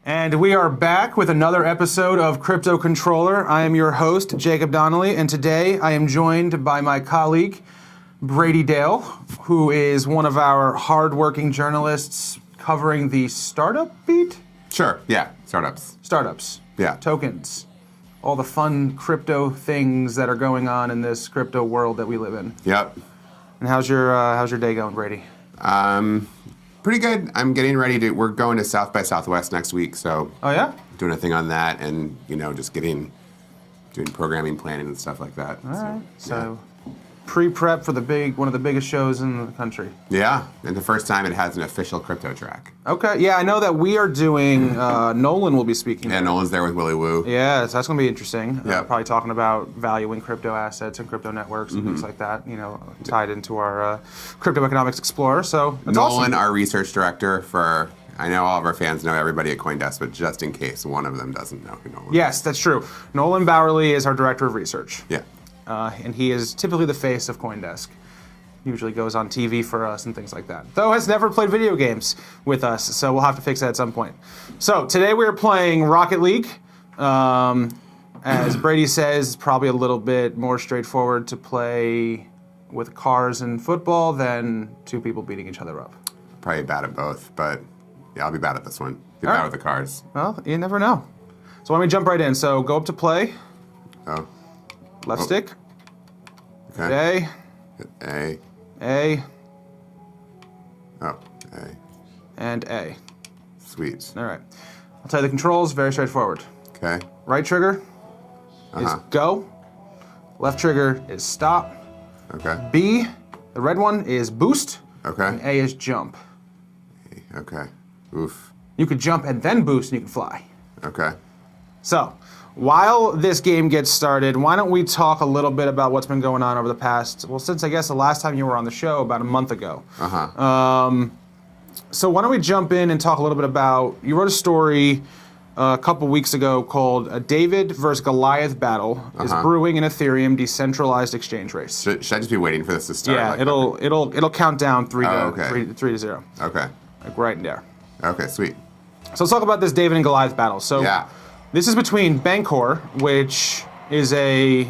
And we are back with another episode of Crypto Controller. I am your host, Jacob Donnelly, and today I am joined by my colleague, Brady Dale, who is one of our hardworking journalists covering the startup beat? Sure, yeah, startups. Startups. Yeah. Tokens. All the fun crypto things that are going on in this crypto world that we live in. Yep. And how's your day going, Brady? Pretty good. I'm getting ready to, we're going to South by Southwest next week, so. Oh, yeah? Doing a thing on that and, just doing programming, planning, and stuff like that. All right. So pre-prep for one of the biggest shows in the country. Yeah, and the first time it has an official crypto track. Okay, yeah, I know that we are doing, Nolan will be speaking. Yeah, Nolan's there with Willy Woo. Yeah, so that's going to be interesting. Yeah. Probably talking about valuing crypto assets and crypto networks and things like that, tied into our Crypto Economics Explorer, so that's Nolan, awesome. our research director for, I know all of our fans know everybody at CoinDesk, but just in case one of them doesn't know who Nolan is. Yes, that's true. Nolan Bowerly is our director of research. Yeah. And he is typically the face of CoinDesk. Usually goes on TV for us and things like that. Though has never played video games with us, so we'll have to fix that at some point. So today we're playing Rocket League. As Brady says, it's probably a little bit more straightforward to play with cars and football than two people beating each other up. Probably bad at both, but yeah, I'll be bad at this one. Be All bad right. with the cars. Well, you never know. So why don't we jump right in? So go up to play. Oh. Left stick. Okay. Hit A. A. A. Oh, A. And A. Sweet. All right. I'll tell you the controls, very straightforward. Okay. Right trigger is go. Left trigger is stop. Okay. B, the red one, is boost. Okay. And A is jump. Okay. Oof. You could jump and then boost and you can fly. Okay. So, while this game gets started, why don't we talk a little bit about what's been going on over the past, since I guess the last time you were on the show, about a month ago. So why don't we jump in and talk a little bit about, you wrote a story a couple weeks ago called "A David versus Goliath Battle is Brewing in Ethereum Decentralized Exchange Race." Should I just be waiting for this to start? Yeah, it'll count down three to zero. Okay. Like right there. Okay, sweet. So let's talk about this David and Goliath battle. So Yeah. this is between Bancor, which is a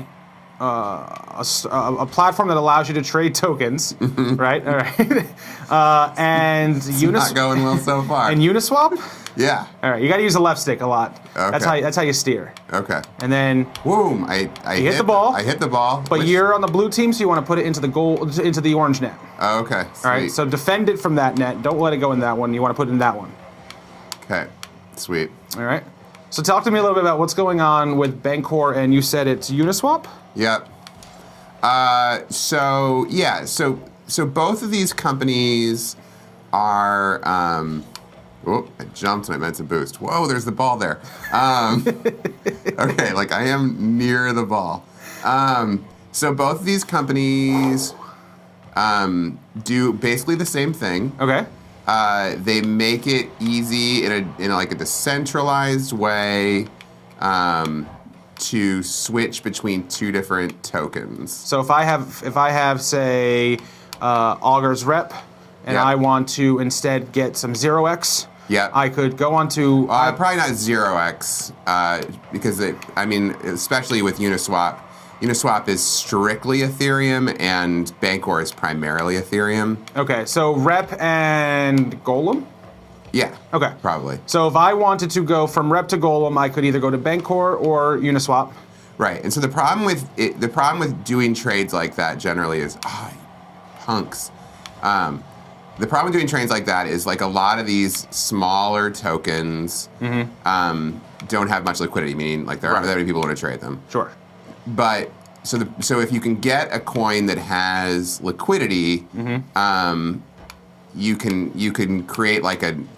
platform that allows you to trade tokens, right? All right. And Not going well so far. and Uniswap. Yeah. All right, you got to use the left stick a lot. Okay. That's how you steer. Okay. And then, Boom! I hit the ball. I hit the ball. but you're on the blue team, so you want to put it into the orange net. Oh, okay. Sweet. All right. So defend it from that net. Don't let it go in that one. You want to put it in that one. Okay. Sweet. All right. So talk to me a little bit about what's going on with Bancor, and you said it's Uniswap? Yep. So both of these companies are. Oh, I jumped and I meant to boost. Whoa, there's the ball there. Okay, like I am near the ball. So both of these companies do basically the same thing. Okay. They make it easy in a decentralized way to switch between two different tokens. So if I have say Augur's Rep, and Yep. I want to instead get some 0x, Yep. I could go on to Probably not 0x because especially with Uniswap. Uniswap is strictly Ethereum and Bancor is primarily Ethereum. Okay, so Rep and Golem? Yeah. Okay. Probably. So if I wanted to go from Rep to Golem, I could either go to Bancor or Uniswap. Right. And so the problem with doing trades like that generally is punks. The problem with doing trades like that is like a lot of these smaller tokens don't have much liquidity, meaning like there aren't that many people who want to trade them. Sure. But so if you can get a coin that has liquidity, you can create like an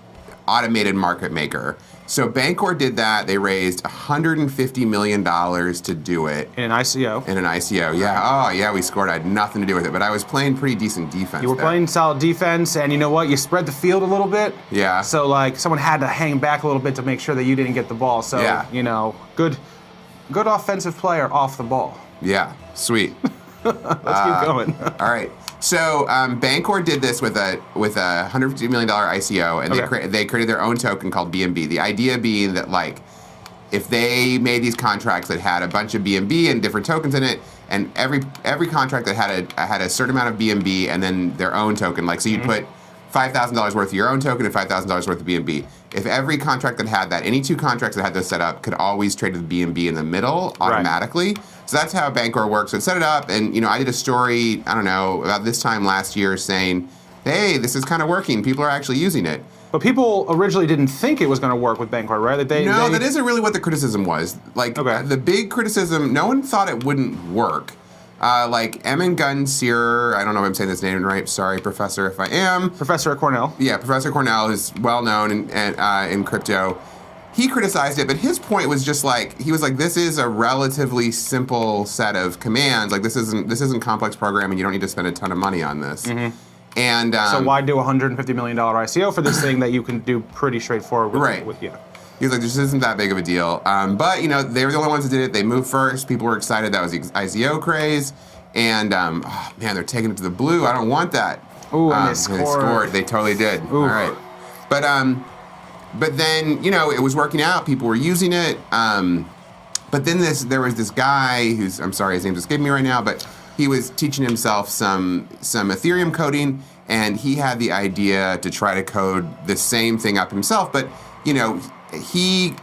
automated market maker. So Bancor did that. They raised $150 million to do it. In an ICO. In an ICO, yeah. Oh, yeah, we scored. I had nothing to do with it, but I was playing pretty decent defense. You were playing solid defense, and you know what? You spread the field a little bit. Yeah. So, like, someone had to hang back a little bit to make sure that you didn't get the ball. So, Yeah. good offensive player off the ball. Yeah, sweet. Let's keep going. All right. So Bancor did this with a $150 million ICO, and they created their own token called BNB. The idea being that like if they made these contracts that had a bunch of BNB and different tokens in it, and every contract that had a certain amount of BNB and then their own token, like so you'd put $5,000 worth of your own token and $5,000 worth of BNB. If every contract that had that, any two contracts that had those set up could always trade with BNB in the middle automatically. Right. So that's how Bancor works. So it set it up, and I did a story, I don't know, about this time last year saying, hey, this is kind of working. People are actually using it. But people originally didn't think it was going to work with Bancor, right? That isn't really what the criticism was. Like, the big criticism, no one thought it wouldn't work. Like Emin Gunseer, I don't know if I'm saying this name right. Sorry, Professor, if I am. Professor at Cornell. Yeah, Professor Cornell is well known in crypto. He criticized it, but his point was just like he was like, "This is a relatively simple set of commands. Like this isn't complex programming. You don't need to spend a ton of money on this." Mm-hmm. And so why do a $150 million ICO for this thing that you can do pretty straightforward with? Right. He was like, this isn't that big of a deal. But, they were the only ones that did it. They moved first. People were excited. That was the ICO craze. And, they're taking it to the blue. I don't want that. Ooh, and they scored. They totally did. Ooh. All right. But then, it was working out. People were using it. But then there was this guy who's, I'm sorry, his name's escaping me right now, but he was teaching himself some Ethereum coding, and he had the idea to try to code the same thing up himself. But, he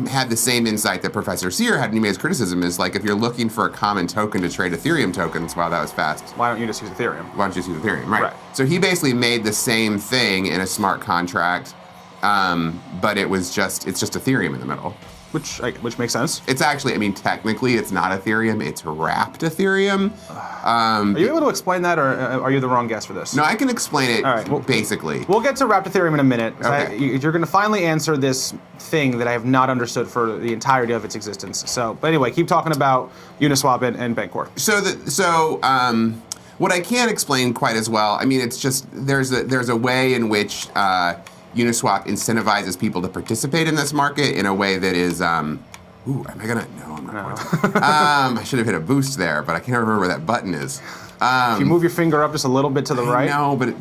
had the same insight that Professor Sear had, and he made his criticism is like, if you're looking for a common token to trade Ethereum tokens, wow, that was fast. Why don't you just use Ethereum? Why don't you just use Ethereum, right? So he basically made the same thing in a smart contract, but it's just Ethereum in the middle. Which makes sense. It's actually, technically it's not Ethereum, it's wrapped Ethereum. Are you able to explain that, or are you the wrong guest for this? No, I can explain it basically. We'll get to wrapped Ethereum in a minute. Okay. You're going to finally answer this thing that I have not understood for the entirety of its existence. But anyway, keep talking about Uniswap and Bancor. So what I can't explain quite as well, it's just there's a way in which Uniswap incentivizes people to participate in this market in a way that is, am I gonna? No, I'm not going to. I should have hit a boost there, but I can't remember where that button is. If you move your finger up just a little bit to the right. No, but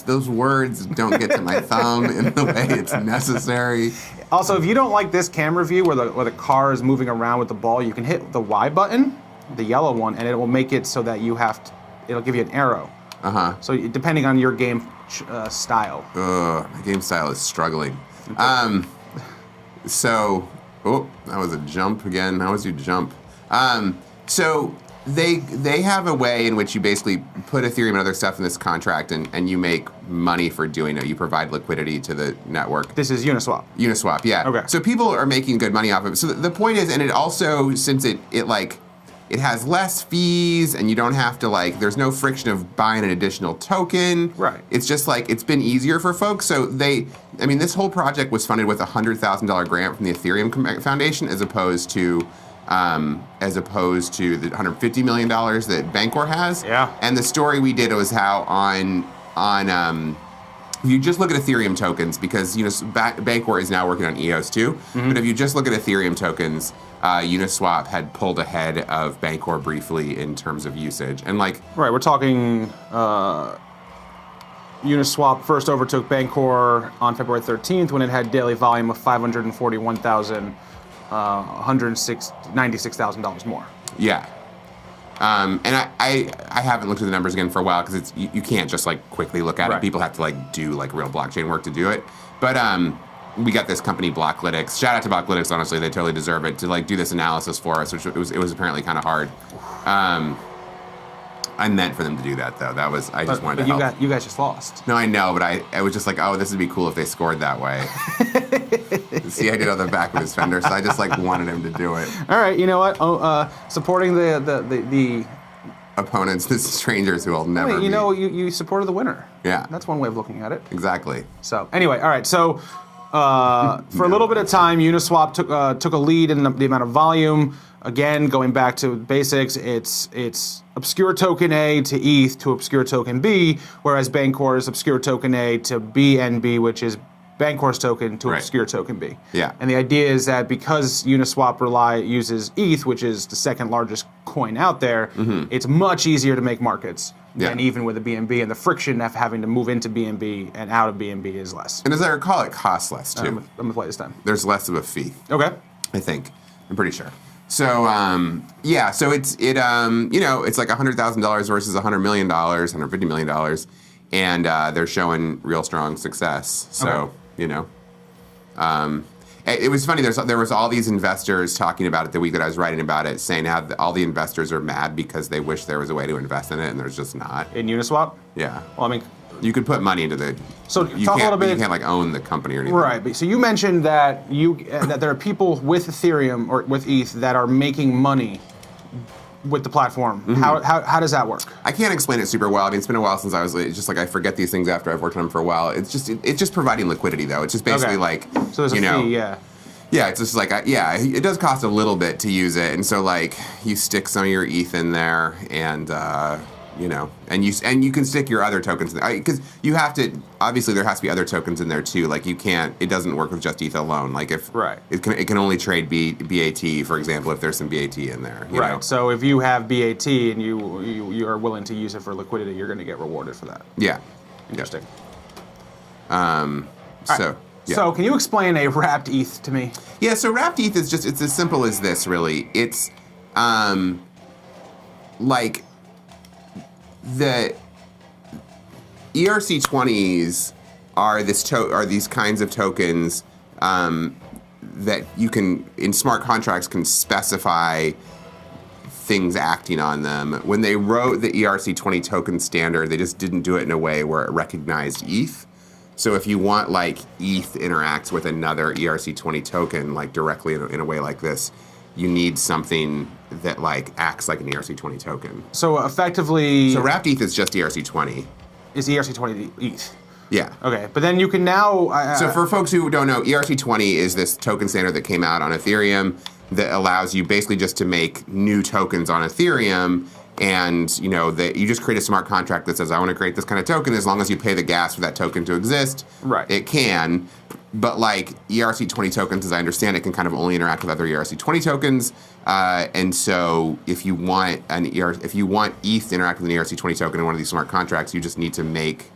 those words don't get to my thumb in the way it's necessary. Also, if you don't like this camera view where the car is moving around with the ball, you can hit the Y button, the yellow one, and it will make it so that it'll give you an arrow. So depending on your game style. My game style is struggling. That was a jump again. How was your jump? So they have a way in which you basically put Ethereum and other stuff in this contract, and you make money for doing it. You provide liquidity to the network. This is Uniswap. Uniswap, yeah. Okay. So people are making good money off of it. So the point is, and it also, since it has less fees, and you don't have to there's no friction of buying an additional token. Right. It's just it's been easier for folks. So this whole project was funded with a $100,000 grant from the Ethereum Foundation, as opposed to the $150 million that Bancor has. Yeah. And the story we did was how if you just look at Ethereum tokens, because Bancor is now working on EOS too, but if you just look at Ethereum tokens, Uniswap had pulled ahead of Bancor briefly in terms of usage, and right, we're talking Uniswap first overtook Bancor on February 13th when it had daily volume of $541,196 more. Yeah. And I haven't looked at the numbers again for a while, because you can't just quickly look at it. People have to do real blockchain work to do it. But we got this company Blocklytics. Shout out to Blocklytics, honestly, they totally deserve it, to do this analysis for us, which it was apparently kind of hard. I meant for them to do that, though. I just wanted to help. You guys just lost. No, I know, but I was just this would be cool if they scored that way. See, I did on the back of his fender, so I just wanted him to do it. All right, you know what? Supporting the opponents, the strangers who will never. You supported the winner. Yeah, that's one way of looking at it. Exactly. So anyway, all right. So for a little bit of time, Uniswap took a lead in the amount of volume. Again, going back to basics, it's obscure token A to ETH to obscure token B, whereas Bancor is obscure token A to BNB, which is Bancor's token to obscure token B. Yeah. And the idea is that because Uniswap uses ETH, which is the second largest coin out there, it's much easier to make markets than Yeah. even with a BNB, and the friction of having to move into BNB and out of BNB is less. And as I recall, it costs less too. I'm gonna play this time. There's less of a fee. Okay. I think. I'm pretty sure. So so it's like $100,000 versus $100 million, $150 million, and they're showing real strong success. So it was funny. There was all these investors talking about it the week that I was writing about it, saying how all the investors are mad because they wish there was a way to invest in it, and there's just not. In Uniswap? Yeah. Well, I mean, you could put money into the. So you talk a can't, little bit. You can't like own the company or anything. Right. But so you mentioned that that there are people with Ethereum or with ETH that are making money with the platform. How does that work? I can't explain it super well. I mean, it's been a while since it's just like I forget these things after I've worked on them for a while. It's just providing liquidity though. It's just basically like so there's a fee, yeah. Yeah, it's just like it does cost a little bit to use it, and so like you stick some of your ETH in there, and and you can stick your other tokens in there because you have to. Obviously, there has to be other tokens in there too. Like you can't. It doesn't work with just ETH alone. Like if it can only trade BAT, for example, if there's some BAT in there. You know? So if you have BAT and you are willing to use it for liquidity, you're going to get rewarded for that. Yeah. Interesting. So. Yeah. So can you explain a wrapped ETH to me? Yeah, so wrapped ETH is it's as simple as this, really. It's like the ERC20s are these kinds of tokens that you can, in smart contracts, can specify things acting on them. When they wrote the ERC20 token standard, they just didn't do it in a way where it recognized ETH. So if you want like ETH interacts with another ERC20 token like directly in a way like this, you need something that like acts like an ERC20 token. So effectively, so wrapped ETH is just ERC20. Is ERC20 the ETH? Yeah. Okay, but then you can now. So for folks who don't know, ERC20 is this token standard that came out on Ethereum that allows you basically just to make new tokens on Ethereum. And you just create a smart contract that says, I want to create this kind of token. As long as you pay the gas for that token to exist, it can. But like ERC20 tokens, as I understand it, can kind of only interact with other ERC20 tokens. And so if you want ETH to interact with an ERC20 token in one of these smart contracts, you just need to make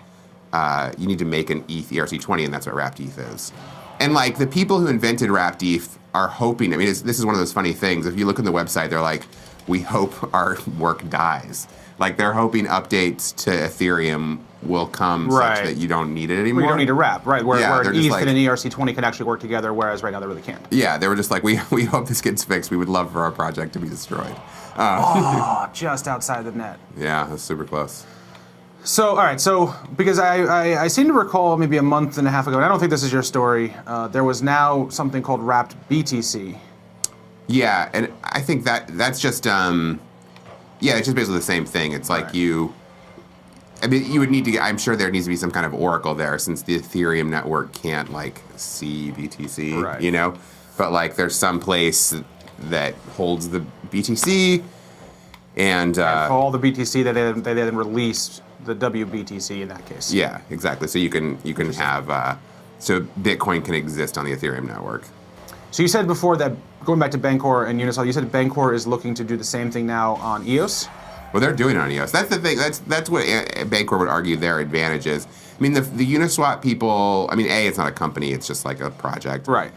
an ETH ERC20, and that's what wrapped ETH is. And like the people who invented wrapped ETH are hoping. I mean, this is one of those funny things. If you look on the website, they're like, we hope our work dies. Like they're hoping updates to Ethereum will come such that you don't need it anymore. You don't need to wrap, right? Where ETH like, and an ERC20 can actually work together, whereas right now they really can't. Yeah, they were just like, we hope this gets fixed. We would love for our project to be destroyed. Just outside the net. Yeah, that's super close. So, all right, because I seem to recall maybe a month and a half ago, and I don't think this is your story, there was now something called wrapped BTC. Yeah, and I think that's just it's just basically the same thing. It's like you would need to I'm sure there needs to be some kind of oracle there since the Ethereum network can't like see BTC, but like there's some place that holds the BTC and for all the BTC that they then released the WBTC in that case. Yeah, exactly. So you can have so Bitcoin can exist on the Ethereum network. So you said before that, going back to Bancor and Uniswap, you said Bancor is looking to do the same thing now on EOS? Well, they're doing it on EOS. That's the thing. That's what Bancor would argue their advantage is. I mean, the Uniswap people, I mean, A, it's not a company. It's just like a project. Right.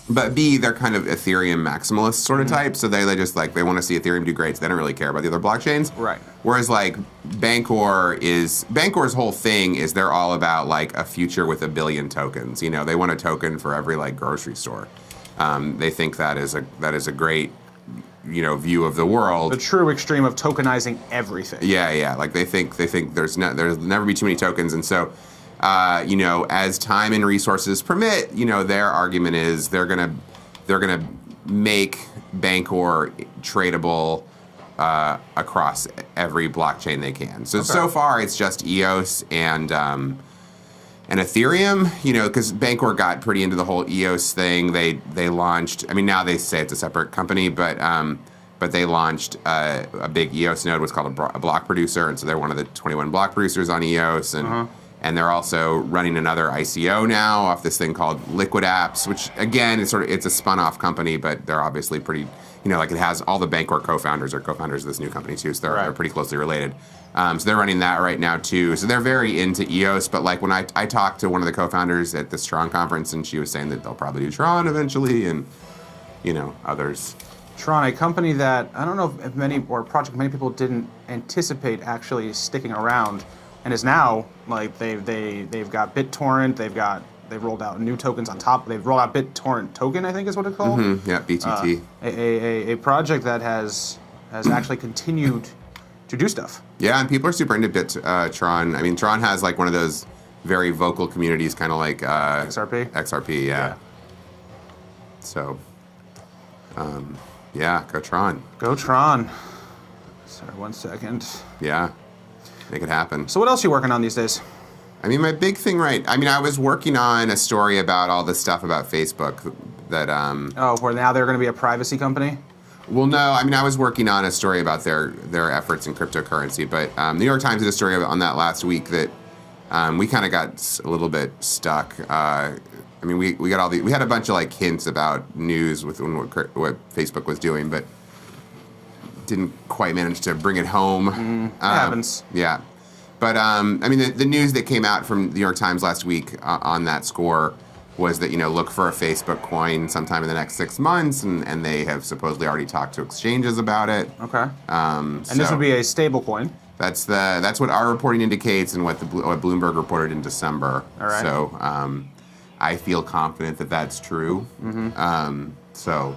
But B, they're kind of Ethereum maximalist sort of type. So they just like, they want to see Ethereum do great. So they don't really care about the other blockchains. Right. Whereas like Bancor's whole thing is they're all about like a future with 1 billion tokens. They want a token for every like grocery store. They think that is a great, view of the world. The true extreme of tokenizing everything. Yeah. Like they think there's never be too many tokens, and so, as time and resources permit, their argument is they're gonna make Bancor tradable across every blockchain they can. So far it's just EOS and Ethereum, because Bancor got pretty into the whole EOS thing. They launched. I mean, now they say it's a separate company, but they launched a big EOS node, what's called a block producer, and so they're one of the 21 block producers on EOS, and And they're also running another ICO now off this thing called Liquid Apps, which again is it's a spun-off company, but they're obviously pretty, like it has all the Bancor co-founders are co-founders of this new company too, so they're pretty closely related. So they're running that right now too. So they're very into EOS, but like when I talked to one of the co-founders at the Tron conference, and she was saying that they'll probably do Tron eventually, and others. Tron, a company that I don't know if many people didn't anticipate actually sticking around, and is now like they've got BitTorrent, they've rolled out new tokens on top. They've rolled out BitTorrent token, I think is what it's called. Mm-hmm. Yeah, BTT. A project that has actually continued to do stuff. Yeah, and people are super into Tron. I mean, Tron has like one of those very vocal communities, kind of like XRP. XRP, yeah. So, yeah, go Tron. Go Tron. Sorry, 1 second. Yeah, make it happen. So what else are you working on these days? I mean, my big thing, I was working on a story about all this stuff about Facebook that... where now they're going to be a privacy company? Well, no, I was working on a story about their efforts in cryptocurrency, but New York Times did a story on that last week that we kind of got a little bit stuck. We got we had a bunch of like hints about news with what Facebook was doing, but didn't quite manage to bring it home. It happens. Yeah. But, the news that came out from the New York Times last week on that score was that, look for a Facebook coin sometime in the next 6 months, and they have supposedly already talked to exchanges about it. Okay. And this would be a stable coin. That's what our reporting indicates and what Bloomberg reported in December. All right. So I feel confident that that's true. Mm-hmm. So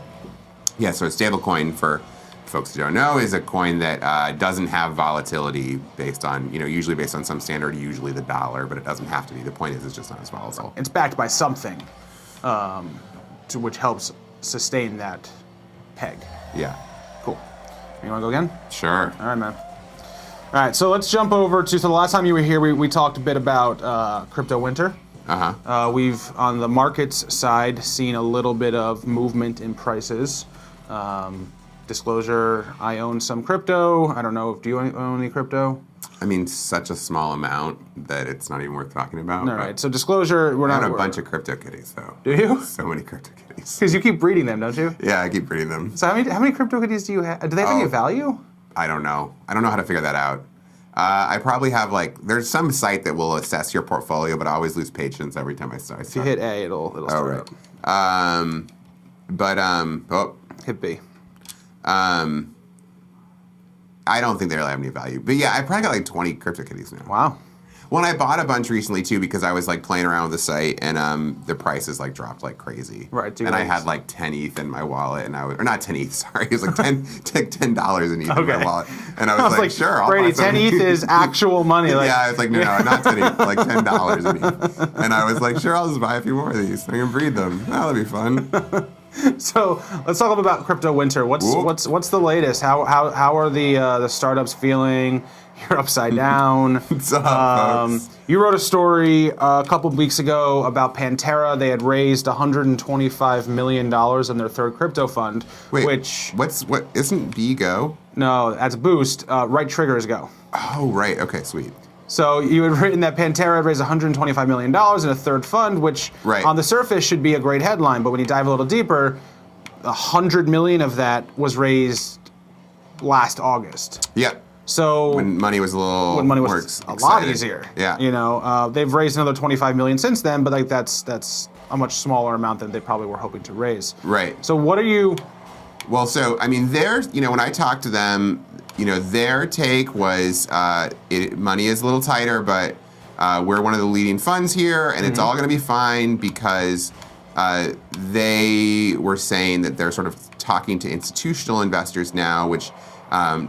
a stable coin, for folks who don't know, is a coin that doesn't have volatility based on, usually based on some standard, usually the dollar, but it doesn't have to be. The point is it's just not as volatile. It's backed by something, which helps sustain that peg. Yeah. Cool. You want to go again? Sure. All right, man. All right, so let's jump over to the last time you were here, we talked a bit about crypto winter. Uh-huh. We've, on the markets side, seen a little bit of movement in prices. Disclosure, I own some crypto. I don't know, do you own any crypto? Such a small amount that it's not even worth talking about. All right, so disclosure, I own a bunch of crypto kitties, though. Do you? So many crypto kitties. Because you keep breeding them, don't you? Yeah, I keep breeding them. So how many crypto kitties do you have? Do they have any value? I don't know. I don't know how to figure that out. I probably have there's some site that will assess your portfolio, but I always lose patience every time I start. If you hit A, it'll start up. Hit B. I don't think they really have any value. But yeah, I probably got 20 CryptoKitties now. Wow. Well, I bought a bunch recently too because I was playing around with the site and the prices dropped like crazy. Right. And I had 10 ETH in my wallet and or not 10 ETH, sorry. It was $10 in ETH in my wallet. And I was like, sure, I'll Brady, buy some 10 ETH is actual money. Yeah, I was like, no, not 10 ETH, $10 in ETH. And I was like, sure, I'll just buy a few more of these. I can breed them. That'll be fun. So let's talk about crypto winter. What's the latest? How are the startups feeling? You're upside down. What's up, folks? You wrote a story a couple of weeks ago about Pantera. They had raised $125 million in their third crypto fund. Wait, what isn't B Go? No, that's Boost. Right Trigger is Go. Oh, right. Okay, sweet. So you had written that Pantera had raised $125 million in a third fund, which on the surface should be a great headline, but when you dive a little deeper, $100 million of that was raised last August. Yep. So when money was a lot easier. Yeah. They've raised another $25 million since then, but that's a much smaller amount than they probably were hoping to raise. Right. So what are you? Well, so when I talked to them, their take was money is a little tighter, but we're one of the leading funds here, and it's all going to be fine because they were saying that they're sort of talking to institutional investors now, which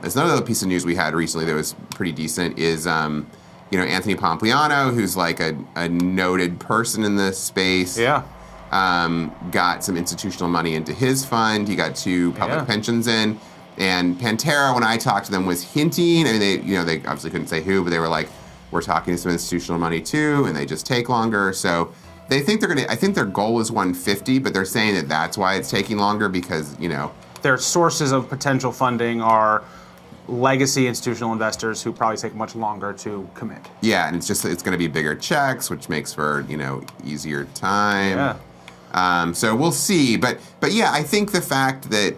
is another piece of news we had recently that was pretty decent is, Anthony Pompliano, who's a noted person in this space. Yeah. Got some institutional money into his fund. He got 2 public pensions in. And Pantera, when I talked to them, was hinting. They obviously couldn't say who, but they were like, we're talking to some institutional money too, and they just take longer. So they think I think their goal is 150, but they're saying that that's why it's taking longer because, Their sources of potential funding are legacy institutional investors who probably take much longer to commit. Yeah, and it's going to be bigger checks, which makes for easier time. Yeah. So we'll see, but yeah, I think the fact that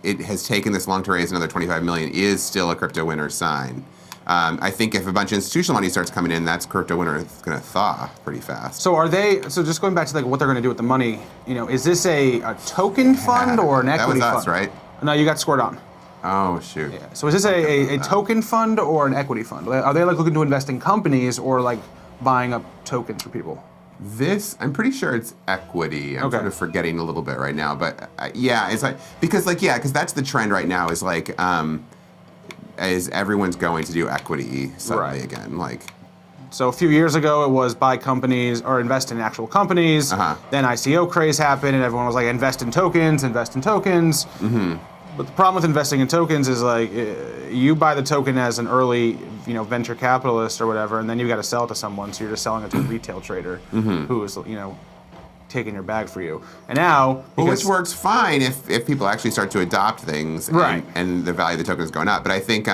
it has taken this long to raise another 25 million is still a crypto winter sign. I think if a bunch of institutional money starts coming in, that's crypto winter is going to thaw pretty fast. So just going back to what they're going to do with the money, is this a token fund or an equity fund? That was us, right? No, you got scored on. Oh, shoot. Yeah. So is this a token fund or an equity fund? Are they looking to invest in companies or buying up tokens for people? I'm pretty sure it's equity. I'm Okay. sort of forgetting a little bit right now, but yeah, it's because that's the trend right now is everyone's going to do equity suddenly again. So a few years ago, it was buy companies or invest in actual companies. Then ICO craze happened, and everyone was like, invest in tokens, invest in tokens. Mm-hmm. But the problem with investing in tokens is you buy the token as an early, venture capitalist or whatever, and then you got to sell it to someone. So you're just selling it to a retail trader who is, taking your bag for you. And now, which works fine if people actually start to adopt things, and the value of the token is going up. But I think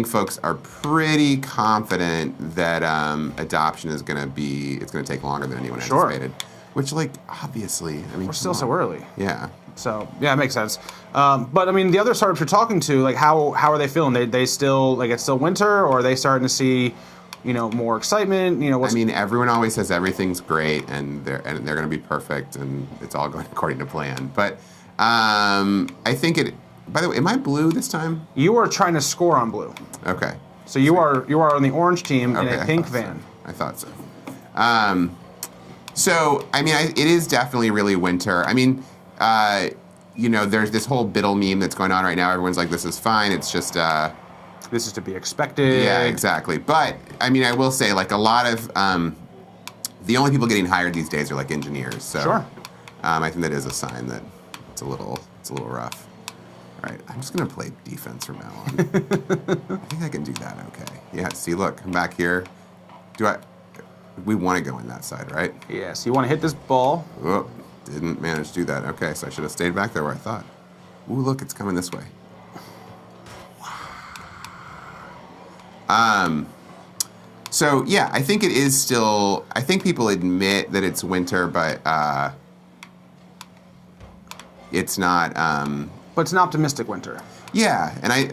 folks are pretty confident that adoption is going to take longer than anyone anticipated. Which, obviously, we're still so early. Yeah. So yeah, it makes sense. But the other startups you're talking to, how are they feeling? They still it's still winter, or are they starting to see, more excitement? Everyone always says everything's great and they're going to be perfect and it's all going according to plan. But I think it. By the way, am I blue this time? You are trying to score on blue. Okay. So you are on the orange team in a pink van. So. I thought so. So it is definitely really winter. There's this whole Biddle meme that's going on right now. Everyone's like, this is fine. It's just... this is to be expected. Yeah, exactly. But, I will say, a lot of... the only people getting hired these days are, engineers. So, sure. I think that is a sign that it's a little rough. All right, I'm just going to play defense from now on. I think I can do that okay. Yeah, see, look, I'm back here. We want to go in that side, right? Yeah, so you want to hit this ball. Oh. Didn't manage to do that. Okay, so I should have stayed back there where I thought. Ooh, look, it's coming this way. So yeah, I think it is still. I think people admit that it's winter, but it's not. But it's an optimistic winter. Yeah, and I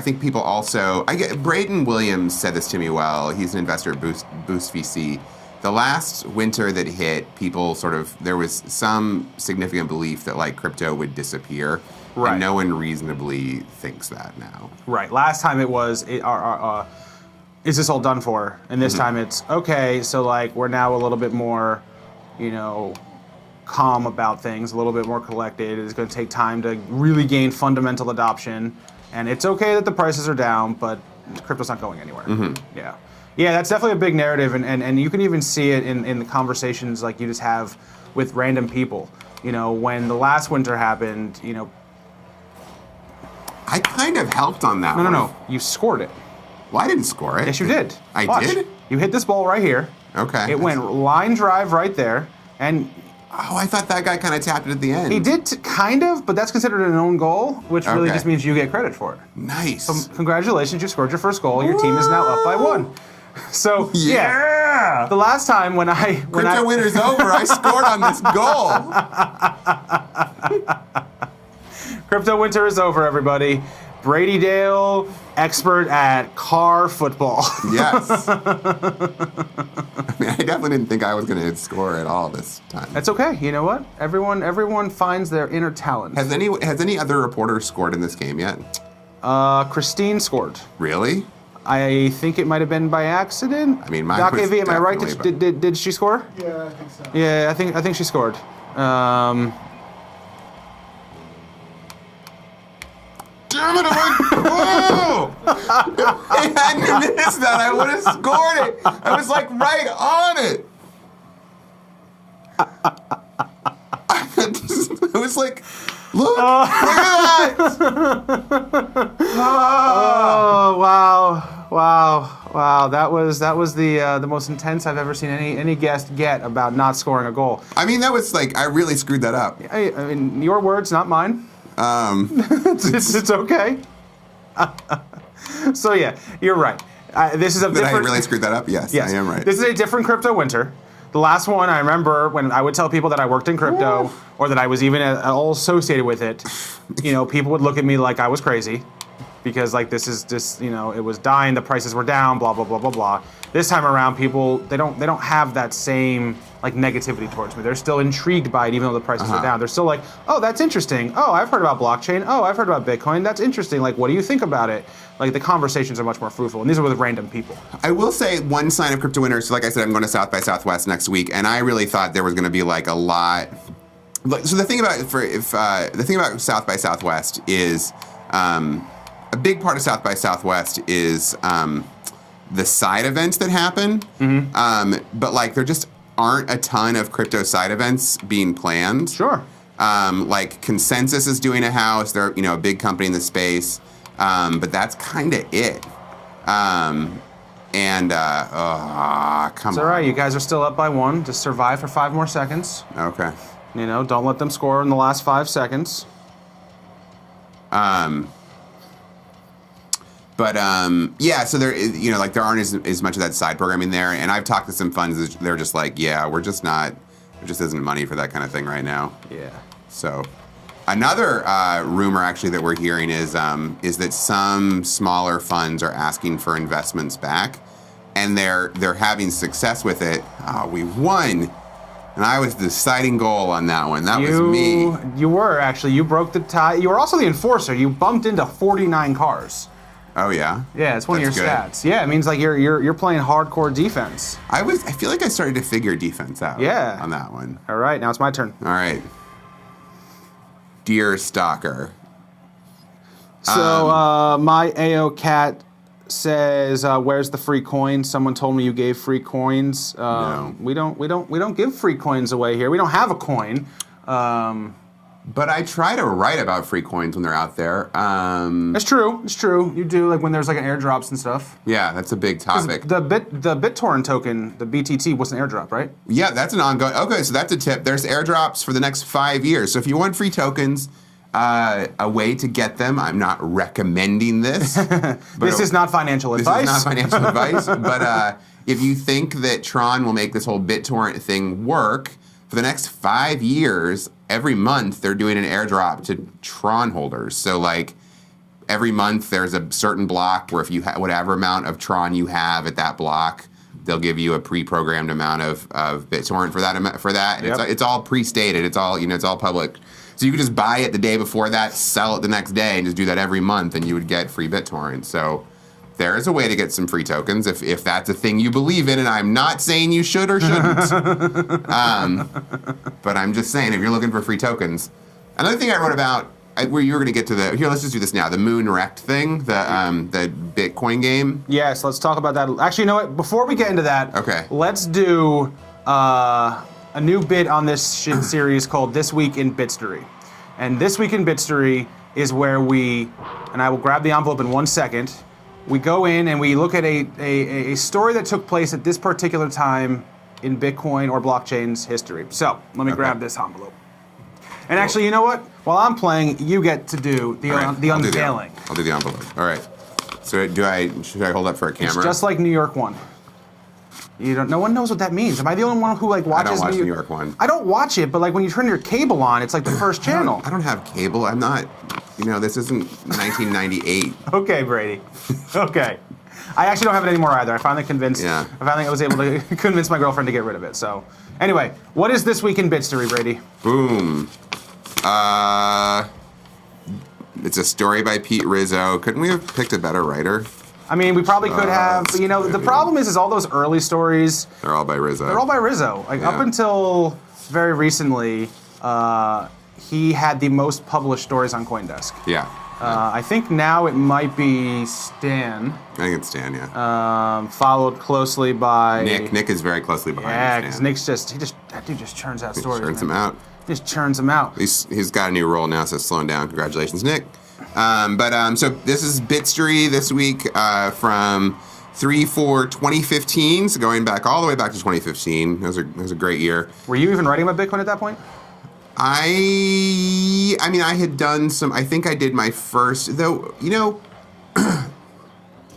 think people also. Braden Williams said this to me well. He's an investor at Boost VC. The last winter that hit, there was some significant belief that crypto would disappear. Right. And no one reasonably thinks that now. Right. Last time it was, is this all done for? And this time it's, okay, so we're now a little bit more, calm about things, a little bit more collected. It's going to take time to really gain fundamental adoption. And it's okay that the prices are down, but crypto's not going anywhere. Yeah. Yeah, that's definitely a big narrative, and you can even see it in the conversations you just have with random people. When the last winter happened, I kind of helped on that one. No. You scored it. Well, I didn't score it. Yes, you did. I did? You hit this ball right here. Okay. It went line drive right there, and... Oh, I thought that guy kind of tapped it at the end. He did kind of, but that's considered an own goal, which really Okay. just means you get credit for it. Nice. So congratulations, you scored your first goal. Your team is now up by 1. So yeah, the last time when Crypto winter's over, I scored on this goal. Crypto winter is over, everybody. Brady Dale, expert at car football. Yes. I definitely didn't think I was going to score at all this time. That's okay. You know what? Everyone finds their inner talent. Has any other reporter scored in this game yet? Christine scored. Really? I think it might have been by accident. Mine was Doc AV, am I right? definitely, Did she score? Yeah, I think so. Yeah, I think she scored. Damn it! Whoa! If I hadn't missed that, I would have scored it. I was right on it. I was like, look at that! Oh wow! That was the most intense I've ever seen any guest get about not scoring a goal. That was I really screwed that up. I mean, your words, not mine. It's okay. So yeah, you're right. This is a Did different. I really screwed that up? Yes, I am right. This is a different crypto winter. The last one, I remember when I would tell people that I worked in crypto or that I was even at all associated with it, people would look at me like I was crazy because like this is just, it was dying, the prices were down, blah, blah, blah, blah, blah. This time around, people, they don't have that same like negativity towards me. They're still intrigued by it even though the prices are down. They're still like, oh, that's interesting. Oh, I've heard about blockchain. Oh, I've heard about Bitcoin. That's interesting. Like, what do you think about it? Like, the conversations are much more fruitful, and these are with random people. I will say one sign of crypto winter. So like I said, I'm going to South by Southwest next week, and I really thought there was going to be like a lot. So the thing about South by Southwest is a big part of South by Southwest is the side events that happen. But like there just aren't a ton of crypto side events being planned. Sure. Like Consensus is doing a house. They're a big company in the space. But that's kind of it. Come It's on. all right. You guys are still up by 1. Just survive for 5 more seconds. Okay. Don't let them score in the last 5 seconds. Yeah, so there is, there aren't as much of that side programming there. And I've talked to some funds, they're just like, yeah, we're just not, there just isn't money for that kind of thing right now. Yeah. So another rumor actually that we're hearing is that some smaller funds are asking for investments back, and they're having success with it. We won, and I was the deciding goal on that one. That was me. You were actually. You broke the tie. You were also the enforcer. You bumped into 49 cars. Oh yeah. Yeah, it's one That's of your good. stats. Yeah, it means like you're playing hardcore defense. I feel like I started to figure defense out. Yeah. On that one. All right, now it's my turn. All right. Dear Stalker. So my AO cat says, "Where's the free coin?" Someone told me you gave free coins. No. We don't give free coins away here. We don't have a coin. But I try to write about free coins when they're out there. It's true. It's true. You do, like when there's like an airdrops and stuff. Yeah, that's a big topic. The BitTorrent token, the BTT, was an airdrop, right? Yeah, that's an ongoing. Okay, so that's a tip. There's airdrops for the next 5 years. So if you want free tokens, a way to get them. I'm not recommending this. This is not financial advice. This is not financial advice. But if you think that Tron will make this whole BitTorrent thing work, for the next 5 years, every month they're doing an airdrop to Tron holders. So like every month there's a certain block where if you have whatever amount of Tron you have at that block, they'll give you a pre-programmed amount of BitTorrent for that. And Yep. it's all pre-stated. It's all it's all public. So you could just buy it the day before that, sell it the next day, and just do that every month, and you would get free BitTorrent. So there is a way to get some free tokens if that's a thing you believe in, and I'm not saying you should or shouldn't. But I'm just saying if you're looking for free tokens. Another thing I wrote about, where you were going to get to here, let's just do this now. The Moon Wrecked thing, the Bitcoin game. Yes, let's talk about that. Actually, you know what? Before we get into that, Okay. let's do a new bit on this series called This Week in Bitstory. And This Week in Bitstory is where and I will grab the envelope in 1 second, we go in and we look at a story that took place at this particular time in Bitcoin or blockchain's history. So let me grab this envelope. And actually, you know what? While I'm playing, you get to do the unveiling. I'll do the envelope. All right. So should I hold up for a camera? It's just like New York One. No one knows what that means. Am I the only one who watches? I don't watch New York One. I don't watch it, but like when you turn your cable on, it's like the first channel. I don't have cable. I'm not. This isn't 1998. Okay, Brady. Okay. I actually don't have it anymore either. I finally I was able to convince my girlfriend to get rid of it. So, anyway, what is This Week in Bitstory, Brady? Boom. It's a story by Pete Rizzo. Couldn't we have picked a better writer? I mean, we probably could have. The problem is all those early stories. They're all by Rizzo. Up until very recently, he had the most published stories on CoinDesk. Yeah. I think now it might be Stan. I think it's Stan, yeah. Followed closely by Nick. Nick is very closely behind. Yeah, because Nick's that dude just churns out stories. Churns them out. Just churns them out. He's got a new role now, so it's slowing down. Congratulations, Nick. So this is Bitstory this week from 3/4/2015. So going back all the way back to 2015. It was a great year. Were you even writing about Bitcoin at that point? I mean, I had done some. I think I did my first, though.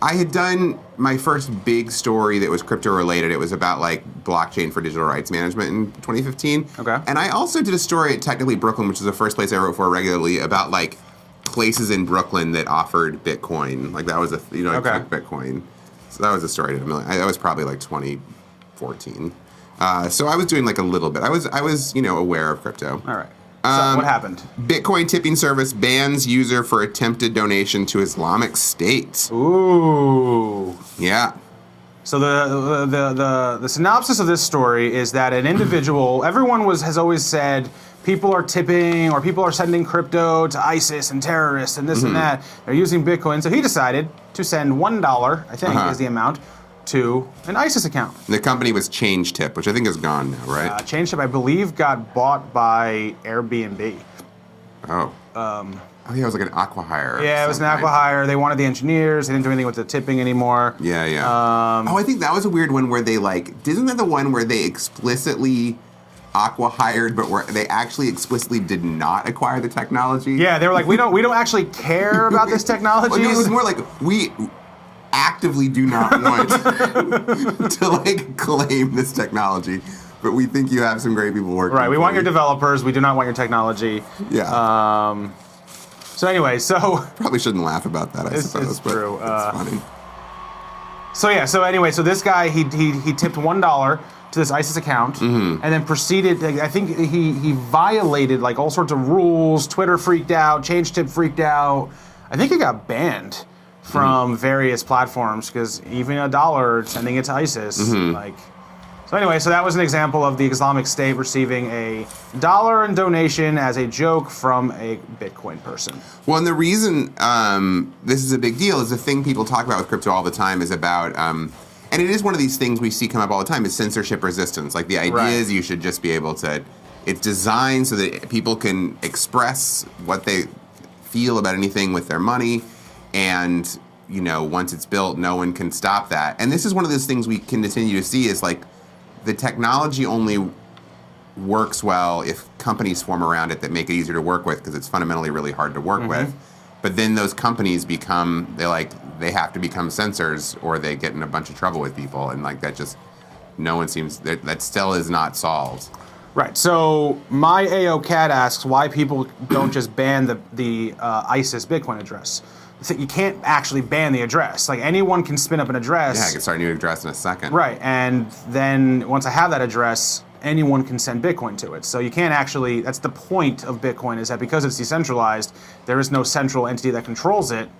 I had done my first big story that was crypto related. It was about like blockchain for digital rights management in 2015. Okay. And I also did a story at Technically Brooklyn, which is the first place I wrote for regularly, about like places in Brooklyn that offered Bitcoin. Like that was Okay. Bitcoin. So that was a story. That was probably like 2014. So I was doing like a little bit. I was aware of crypto. All right. So what happened? Bitcoin tipping service bans user for attempted donation to Islamic State. Ooh. Yeah. So the synopsis of this story is that an individual, everyone has always said people are tipping or people are sending crypto to ISIS and terrorists and this and that. They're using Bitcoin. So he decided to send $1, I think is the amount, to an ISIS account. The company was ChangeTip, which I think is gone now, right? ChangeTip, I believe, got bought by Airbnb. Oh, yeah, it was like an acqui-hire. Yeah, it was an acqui-hire. They wanted the engineers. They didn't do anything with the tipping anymore. Yeah. I think that was a weird one where they isn't that the one where they explicitly acqui-hired, but where they actually explicitly did not acquire the technology? Yeah, they were like, we don't actually care about this technology. Well, no, it was more like we actively do not want to like claim this technology, but we think you have some great people working. Right, we want your developers. We do not want your technology. Yeah. So anyway, probably shouldn't laugh about that. I suppose, it's true. But it's funny. So this guy he tipped $1 to this ISIS account, and then proceeded. I think he violated like all sorts of rules. Twitter freaked out. ChangeTip freaked out. I think he got banned from various platforms because even $1 sending it to ISIS, So anyway, so that was an example of the Islamic State receiving $1 in donation as a joke from a Bitcoin person. Well, and the reason this is a big deal is the thing people talk about with crypto all the time is about, and it is one of these things we see come up all the time, is censorship resistance. Like the idea is you should just be able to, it's designed so that people can express what they feel about anything with their money, and once it's built, no one can stop that. And this is one of those things we can continue to see is like, the technology only works well if companies form around it that make it easier to work with because it's fundamentally really hard to work with. But then those companies they have to become censors or they get in a bunch of trouble with people, and like that just no one seems that still is not solved. Right. So my AO Cat asks why people don't just ban the ISIS Bitcoin address. You can't actually ban the address. Like anyone can spin up an address. Yeah, I can start a new address in a second. Right, and then once I have that address, anyone can send Bitcoin to it. So you can't actually. That's the point of Bitcoin, is that because it's decentralized, there is no central entity that controls it.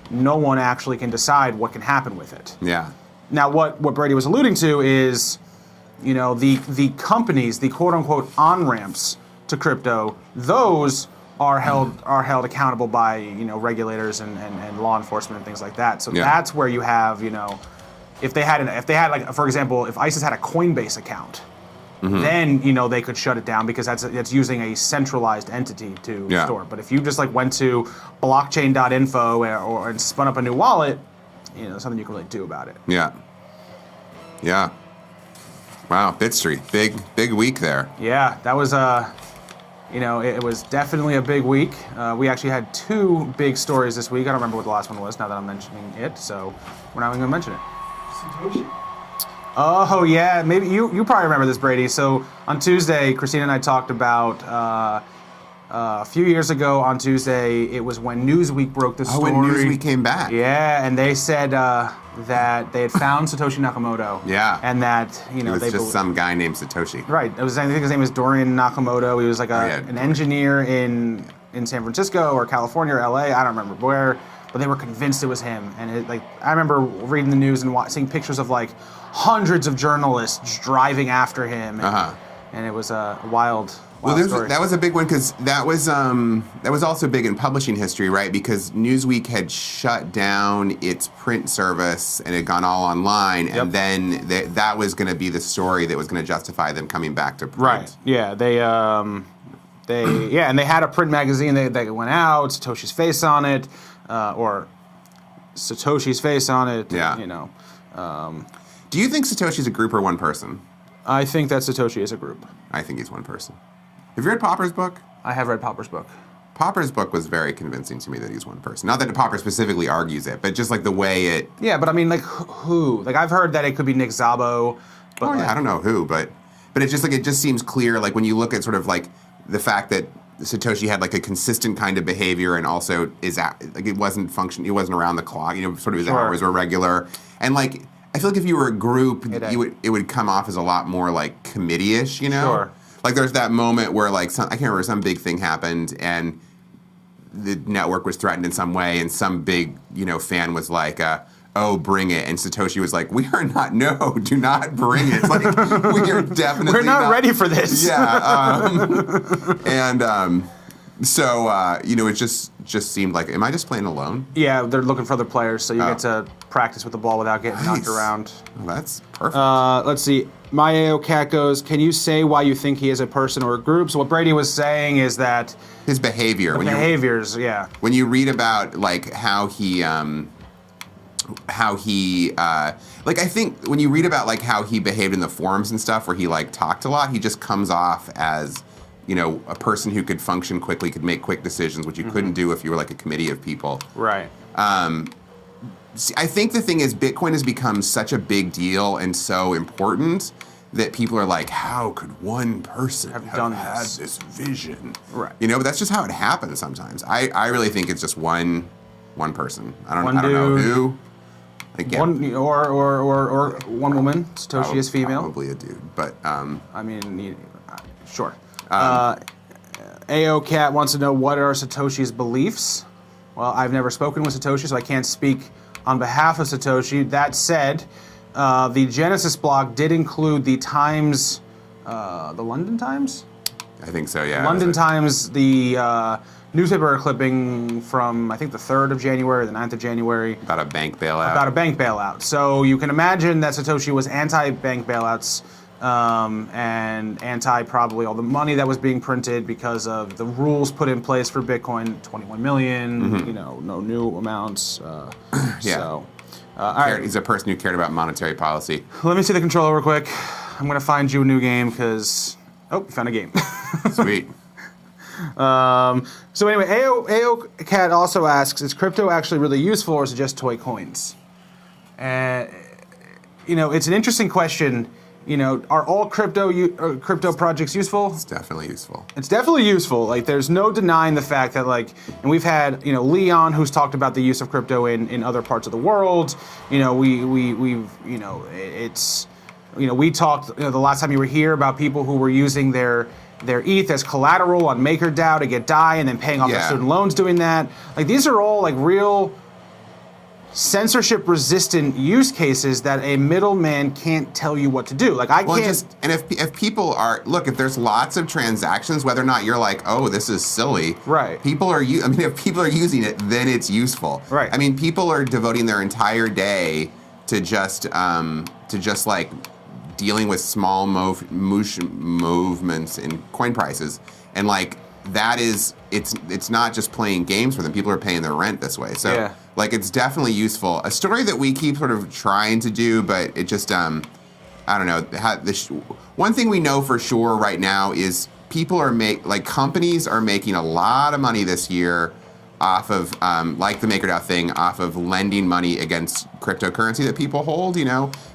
No one actually can decide what can happen with it. Yeah. Now, what Brady was alluding to is, the companies, the quote unquote on ramps to crypto, those are held accountable by regulators and law enforcement and things like that. So that's where you have if they had like, for example, if ISIS had a Coinbase account, then they could shut it down because that's using a centralized entity to store. But if you just like went to blockchain.info and spun up a new wallet, something you can really do about it. Yeah. Wow, Bitstory, big week there. Yeah, that was it was definitely a big week. We actually had 2 big stories this week. I don't remember what the last one was now that I'm mentioning it, so we're not even going to mention it. Satoshi. Oh, yeah. Maybe you probably remember this, Brady. So on Tuesday, Christina and I talked about a few years ago on Tuesday, it was when Newsweek broke the story. Oh, when Newsweek came back. Yeah, and they said that they had found Satoshi Nakamoto. Yeah. And that, It was just some guy named Satoshi. Right. I think his name was Dorian Nakamoto. He was like an engineer in San Francisco or California or LA. I don't remember where, but they were convinced it was him. And I remember reading the news and seeing pictures of like hundreds of journalists driving after him. And it was a wild story. That was a big one because that was also big in publishing history, right? Because Newsweek had shut down its print service and it had gone all online, and then that was going to be the story that was going to justify them coming back to print. Right. Yeah. And they had a print magazine that went out, Satoshi's face on it, or Satoshi's face on it. Yeah. Do you think Satoshi's a group or one person? I think that Satoshi is a group. I think he's one person. Have you read Popper's book? I have read Popper's book. Popper's book was very convincing to me that he's one person. Not that Popper specifically argues it, but just like the way it... Yeah, but I mean, like, who? Like, I've heard that it could be Nick Szabo, but I don't know who, but it's just like, it just seems clear, like, when you look at sort of like the fact that Satoshi had like a consistent kind of behavior and also like it wasn't around the clock, sort of his hours were regular. And like, I feel like if you were a group, it would come off as a lot more like committee-ish, Sure. Like there's that moment where like I can't remember, some big thing happened and the network was threatened in some way, and some big fan was like, "Oh, bring it!" And Satoshi was like, "We are not. No, do not bring it. Like we are definitely we're not ready for this." Yeah, so it just seemed like, am I just playing alone? Yeah, they're looking for other players, so you get to practice with the ball without getting knocked around. Well, that's perfect. Let's see. My AO Cat goes, can you say why you think he is a person or a group? So what Brady was saying is that his behavior. When you read about like how he like, I think when you read about like how he behaved in the forums and stuff, where he like talked a lot, he just comes off as a person who could function quickly, could make quick decisions, which you couldn't do if you were like a committee of people. Right. I think the thing is, Bitcoin has become such a big deal and so important that people are like, how could one person have had this vision? Right. But that's just how it happens sometimes. I really think it's just one person. I don't know who. Again, or one woman. Satoshi is female. Probably a dude, but I mean, sure. AO Cat wants to know, what are Satoshi's beliefs? Well, I've never spoken with Satoshi, so I can't speak on behalf of Satoshi. That said, the Genesis blog did include the Times, the London Times? I think so, yeah. London Times, the newspaper clipping from, I think, the 3rd of January, the 9th of January. About a bank bailout. So you can imagine that Satoshi was anti-bank bailouts, and anti-probably all the money that was being printed because of the rules put in place for Bitcoin, 21 million, no new amounts. Yeah. So, all right. He's a person who cared about monetary policy. Let me see the controller real quick. I'm going to find you a new game because... Oh, found a game. Sweet. So anyway, AO Cat also asks, is crypto actually really useful, or is it just toy coins? And, it's an interesting question. Are all crypto projects useful? It's definitely useful. It's definitely useful. Like, there's no denying the fact that, like, and we've had, Leon, who's talked about the use of crypto in other parts of the world. We talked the last time you were here about people who were using their ETH as collateral on MakerDAO to get DAI and then paying off their student loans doing that. Like, these are all like real censorship-resistant use cases that a middleman can't tell you what to do. Like, and if people are, if there's lots of transactions, whether or not you're like, oh, this is silly, right? If people are using it, then it's useful, right? I mean, people are devoting their entire day to just like dealing with small movements in coin prices, and like that is, it's not just playing games for them. People are paying their rent this way, so like it's definitely useful. A story that we keep sort of trying to do, but it just I don't know. One thing we know for sure right now is people are companies are making a lot of money this year off of like the MakerDAO thing, off of lending money against cryptocurrency that people hold,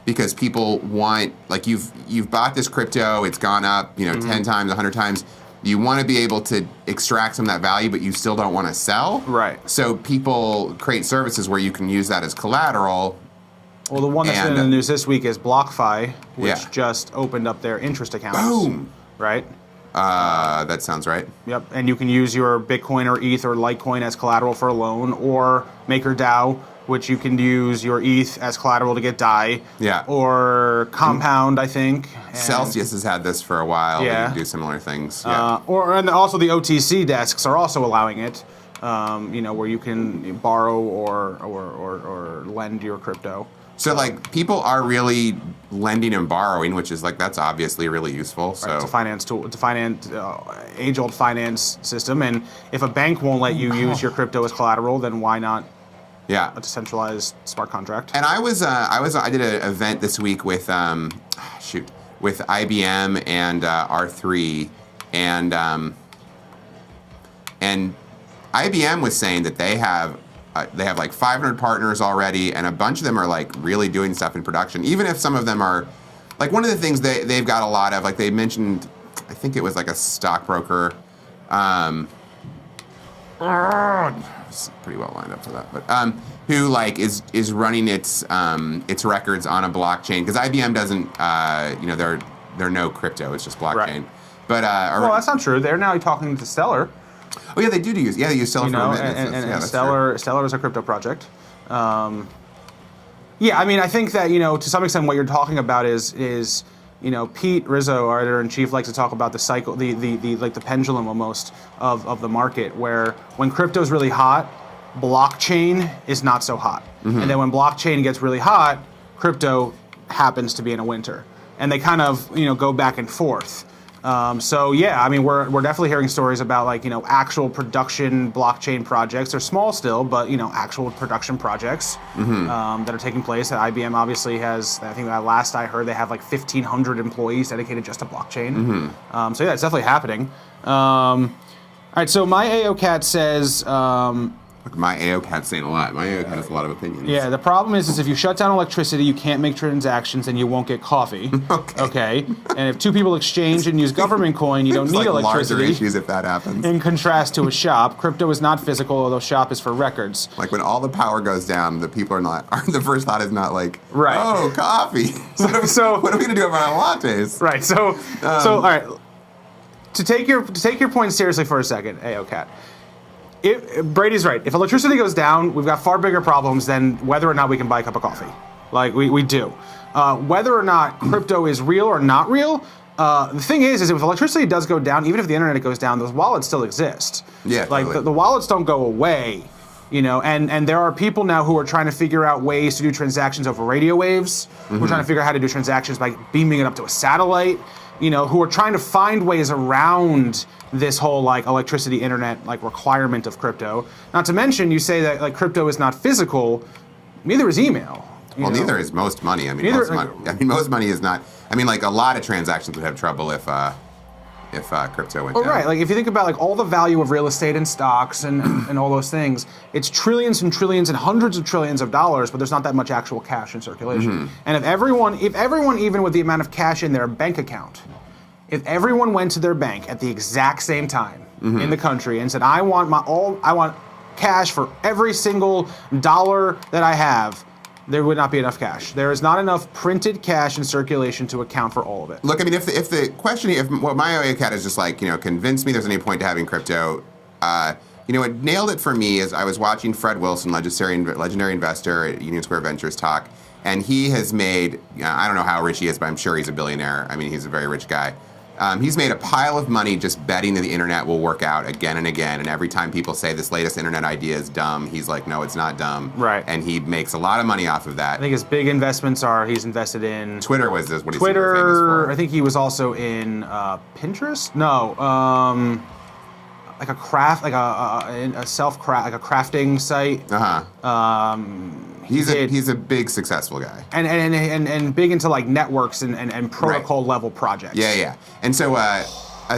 because people want, like, you've bought this crypto, it's gone up, 10 times, 100 times. You want to be able to extract some of that value, but you still don't want to sell. Right. So people create services where you can use that as collateral. Well, the one that's been in the news this week is BlockFi, which just opened up their interest accounts. Boom. Right? That sounds right. Yep, and you can use your Bitcoin or ETH or Litecoin as collateral for a loan, or MakerDAO, which you can use your ETH as collateral to get DAI. Yeah. Or Compound, I think. Celsius has had this for a while. Yeah. You can do similar things. Yeah. And also the OTC desks are also allowing it. Where you can borrow or lend your crypto. So, like, people are really lending and borrowing, which is, like, that's obviously really useful. So, it's a finance tool. It's a age-old finance system. And if a bank won't let you use your crypto as collateral, then why not? Yeah. A decentralized smart contract. And I did an event this week with IBM and R3, and IBM was saying that they have like 500 partners already, and a bunch of them are like really doing stuff in production. Even if some of them are, like one of the things they've got a lot of, like they mentioned, I think it was like a stockbroker. It's pretty well lined up for that, but who like is running its records on a blockchain, because IBM doesn't, they're no crypto, it's just blockchain. Right. But well, that's not true. They're now talking to Stellar. Oh yeah, they use Stellar for remittances. And Stellar is a crypto project. Yeah, I mean, I think that to some extent what you're talking about is Pete Rizzo, our editor-in-chief, likes to talk about the cycle, the like the pendulum almost of the market, where when crypto's really hot, blockchain is not so hot, and then when blockchain gets really hot, crypto happens to be in a winter, and they kind of go back and forth. So yeah, I mean, we're definitely hearing stories about like actual production blockchain projects. They're small still, but actual production projects that are taking place. IBM obviously has. I think that last I heard, they have like 1,500 employees dedicated just to blockchain. So yeah, it's definitely happening. All right, so my AOCAT says. Look, my AOCAT's saying a lot. My AOCAT has a lot of opinions. Yeah, the problem is if you shut down electricity, you can't make transactions and you won't get coffee. Okay. And if two people exchange and use government coin, you don't need electricity. Larger issues if that happens. In contrast to a shop, crypto is not physical, although shop is for records. Like when all the power goes down, the people the first thought is not like, right. Oh, coffee. So what are we gonna do about our lattes? Right. So all right. To take your point seriously for a second, AOCAT. Brady's right. If electricity goes down, we've got far bigger problems than whether or not we can buy a cup of coffee. Like, we do. Whether or not crypto is real or not real, the thing is if electricity does go down, even if the internet goes down, those wallets still exist. Yeah, like totally. the wallets don't go away. And there are people now who are trying to figure out ways to do transactions over radio waves. Who are trying to figure out how to do transactions by beaming it up to a satellite. Who are trying to find ways around this whole like electricity, internet like requirement of crypto. Not to mention, you say that like crypto is not physical. Neither is email. Well, neither is most money. I mean, most money is not. I mean, like a lot of transactions would have trouble if crypto went down. Right. Like if you think about like all the value of real estate and stocks and all those things, it's trillions and trillions and hundreds of trillions of dollars, but there's not that much actual cash in circulation. And if everyone, even with the amount of cash in their bank account, if everyone went to their bank at the exact same time in the country and said, I want cash for every single dollar that I have, there would not be enough cash. There is not enough printed cash in circulation to account for all of it. Look, I mean, if the question, what my AOCAT is just like, convince me there's any point to having crypto. What nailed it for me is I was watching Fred Wilson, legendary investor at Union Square Ventures talk, and he has made, I don't know how rich he is, but I'm sure he's a billionaire. I mean, he's a very rich guy. He's made a pile of money just betting that the internet will work out again and again. And every time people say this latest internet idea is dumb, he's like, no, it's not dumb. Right. And he makes a lot of money off of that. I think his big investments are he's invested in Twitter was what he's Twitter. Famous for. I think he was also in Pinterest. No, like a craft, like a like a crafting site. He's a big successul guy, and big into like networks and protocol level projects. Yeah. And so a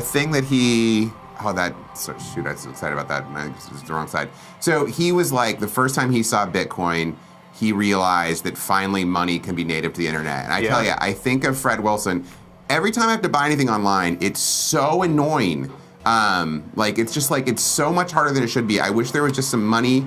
thing that I was so excited about that, and I think it was the wrong side. So he was like, the first time he saw Bitcoin, he realized that finally money can be native to the internet. And I tell you, I think of Fred Wilson. Every time I have to buy anything online, it's so annoying. It's so much harder than it should be. I wish there was just some money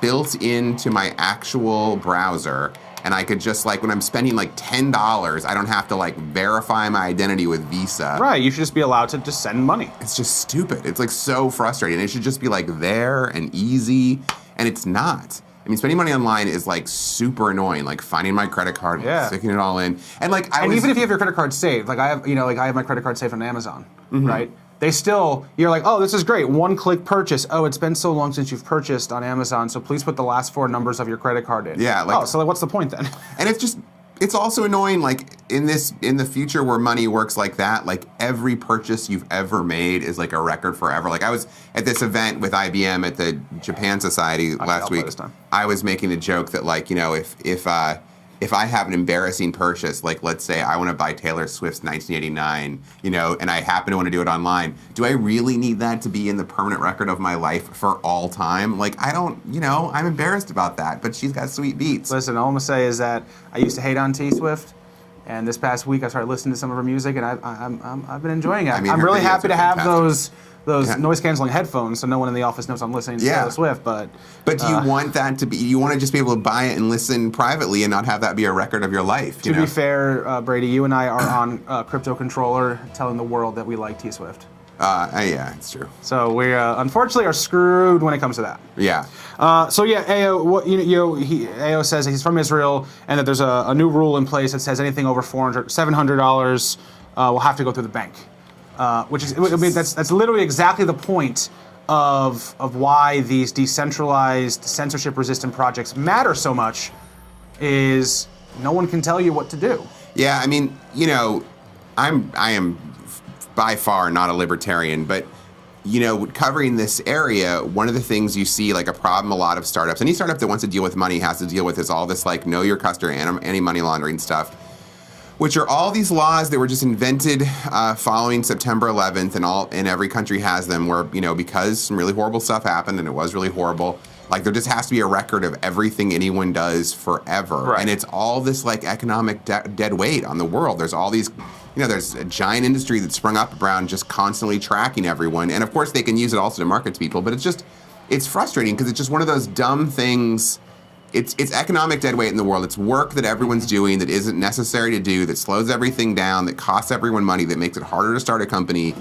built into my actual browser, and I could just when I'm spending like $10, I don't have to verify my identity with Visa. Right, you should just be allowed to just send money. It's just stupid. It's so frustrating. It should just be there and easy, and it's not. I mean, spending money online is super annoying. Finding my credit card, sticking it all in, and even if you have your credit card saved, I have my credit card saved on Amazon, right? They still, you're like, oh, this is great. One-click purchase. Oh, it's been so long since you've purchased on Amazon, so please put the last 4 numbers of your credit card in. Yeah. So what's the point then? And it's also annoying, in the future where money works like that, every purchase you've ever made is a record forever. I was at this event with IBM at the Japan Society last week. I was making a joke that if I have an embarrassing purchase, like let's say I want to buy Taylor Swift's 1989, and I happen to want to do it online, do I really need that to be in the permanent record of my life for all time? Like, I don't, I'm embarrassed about that, but she's got sweet beats. Listen, all I'm going to say is that I used to hate on T Swift. And this past week, I started listening to some of her music, and I've been enjoying it. I'm really happy to have those noise canceling headphones, so no one in the office knows I'm listening to Taylor Swift. But do you want that to be? You want to just be able to buy it and listen privately, and not have that be a record of your life. To be fair, Brady, you and I are on Crypto Controller, telling the world that we like T Swift. Yeah, it's true. So we unfortunately are screwed when it comes to that. Yeah. AO says he's from Israel, and that there's a new rule in place that says anything over $700 will have to go through the bank. Which is, that's literally exactly the point of why these decentralized, censorship-resistant projects matter so much. Is no one can tell you what to do. Yeah, I mean, I am by far not a libertarian, but covering this area, one of the things you see, like a problem a lot of startups, any startup that wants to deal with money has to deal with, is all this like know your customer, anti-money laundering stuff, which are all these laws that were just invented following September 11th, and every country has them, where because some really horrible stuff happened, and it was really horrible. Like, there just has to be a record of everything anyone does forever. Right. And it's all this like economic dead weight on the world. There's all these, there's a giant industry that sprung up around just constantly tracking everyone. And of course they can use it also to market to people, but it's frustrating because it's just one of those dumb things. It's economic dead weight in the world. It's work that everyone's doing that isn't necessary to do, that slows everything down, that costs everyone money, that makes it harder to start a company,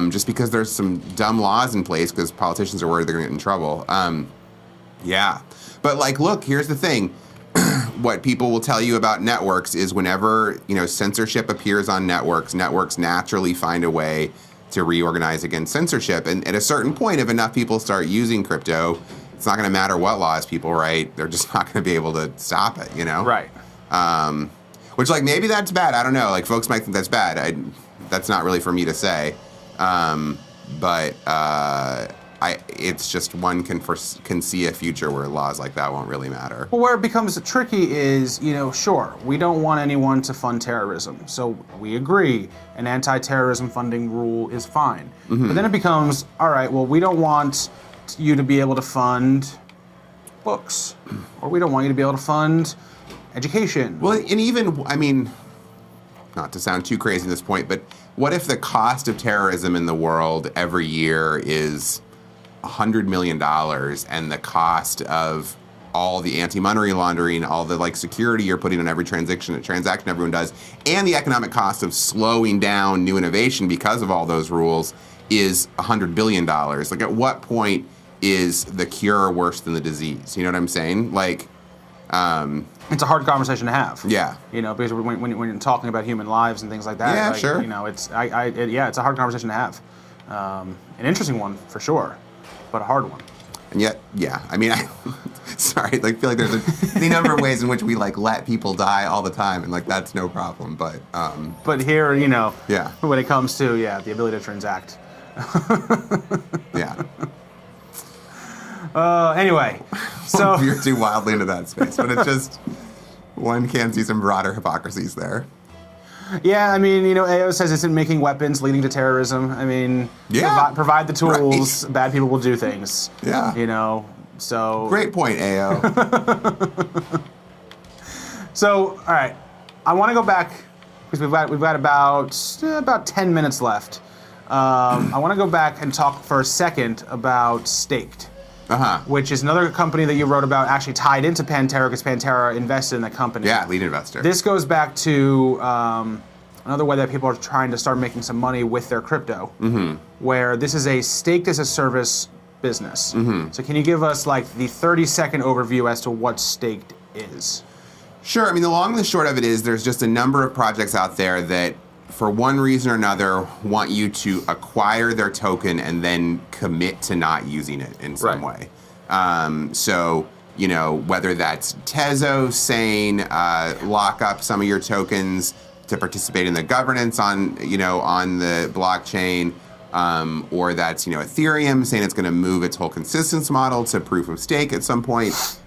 just because there's some dumb laws in place because politicians are worried they're gonna get in trouble. Yeah, but like, look, here's the thing. What people will tell you about networks is whenever, censorship appears on networks naturally find a way to reorganize against censorship. And at a certain point, if enough people start using crypto, it's not going to matter what laws people write. They're just not going to be able to stop it, Right. Which, like, maybe that's bad. I don't know. Like, folks might think that's bad. That's not really for me to say. It's just one can see a future where laws like that won't really matter. Well, where it becomes tricky is, sure, we don't want anyone to fund terrorism, so we agree an anti-terrorism funding rule is fine. Mm-hmm. But then it becomes, all right, well, we don't want you to be able to fund books, or we don't want you to be able to fund education. Well, and even, I mean, not to sound too crazy at this point, but what if the cost of terrorism in the world every year is $100 million, and the cost of all the anti-money laundering, all the like security you're putting on every transaction everyone does, and the economic cost of slowing down new innovation because of all those rules is $100 billion. Like, at what point is the cure worse than the disease? You know what I'm saying? Like, it's a hard conversation to have. Yeah. Because when you're talking about human lives and things like that. Yeah, like, sure. It's a hard conversation to have. An interesting one for sure, but a hard one. And yet, yeah, I mean, sorry, I feel like there's any number of ways in which we like let people die all the time, and like that's no problem. But here, yeah, when it comes to the ability to transact. Yeah. Anyway, so you're too wildly into that space, but it's just one can see some broader hypocrisies there. Yeah, I mean, AO says isn't making weapons leading to terrorism. I mean, yeah, provide the tools, right. Bad people will do things. Yeah. So. Great point, AO. So, all right, I want to go back because we've got about 10 minutes left. I want to go back and talk for a second about Staked. Which is another company that you wrote about, actually tied into Pantera, because Pantera invested in the company. Yeah, lead investor. This goes back to another way that people are trying to start making some money with their crypto, where this is a staked as a service business. So can you give us like the 30-second overview as to what Staked is? Sure. I mean, the long and the short of it is there's just a number of projects out there that, for one reason or another, want you to acquire their token and then commit to not using it in some way. So, whether that's Tezos saying lock up some of your tokens to participate in the governance on the blockchain, or that's, Ethereum saying it's going to move its whole consensus model to proof of stake at some point.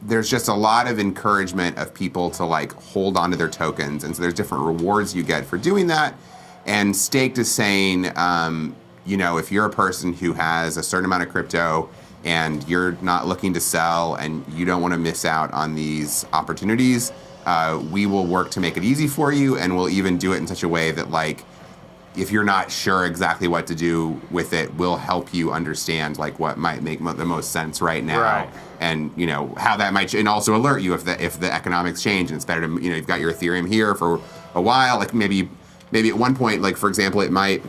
there's just a lot of encouragement of people to like hold onto their tokens, and so there's different rewards you get for doing that. And Staked is saying, if you're a person who has a certain amount of crypto and you're not looking to sell and you don't want to miss out on these opportunities, we will work to make it easy for you, and we'll even do it in such a way that like, if you're not sure exactly what to do with it, we'll help you understand like what might make the most sense right now, Right. and how that might, and also alert you if the economics change, and it's better to you've got your Ethereum here for a while, like maybe at one point, like for example, it might,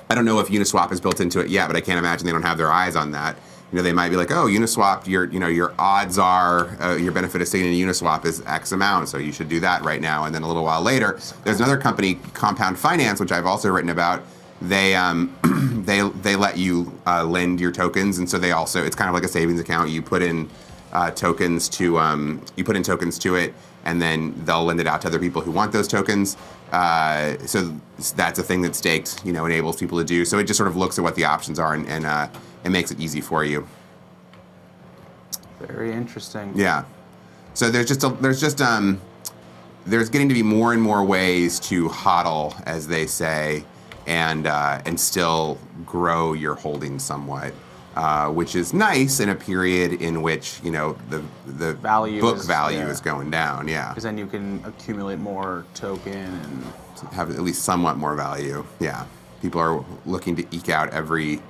I don't know if Uniswap is built into it yet, but I can't imagine they don't have their eyes on that. They might be like, oh, Uniswap, your odds are, your benefit of staying in Uniswap is X amount, so you should do that right now. And then a little while later, there's another company, Compound Finance, which I've also written about. They they let you lend your tokens, and so they also, it's kind of like a savings account. You put in tokens to it, and then they'll lend it out to other people who want those tokens. So that's a thing that Staked, enables people to do. So it just sort of looks at what the options are and it makes it easy for you. Very interesting. Yeah. So there's getting to be more and more ways to hodl, as they say, and still grow your holdings somewhat, which is nice in a period in which the book value is going down. Yeah. Because then you can accumulate more token and have at least somewhat more value. Yeah. People are looking to eke out every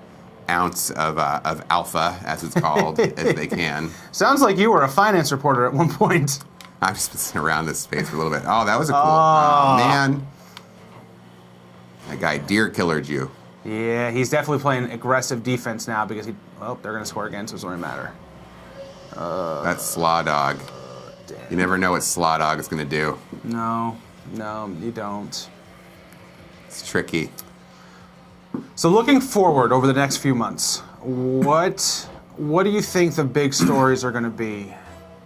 ounce of alpha, as it's called, as they can. Sounds like you were a finance reporter at one point. I've just been sitting around this space for a little bit. Oh, that was a cool. Oh, man. That guy deer killered you. Yeah, he's definitely playing aggressive defense now because they're going to score again, so it doesn't really matter. That's Slaw Dog. Damn. You never know what Slaw Dog is going to do. No, you don't. It's tricky. So looking forward over the next few months, what do you think the big stories are going to be,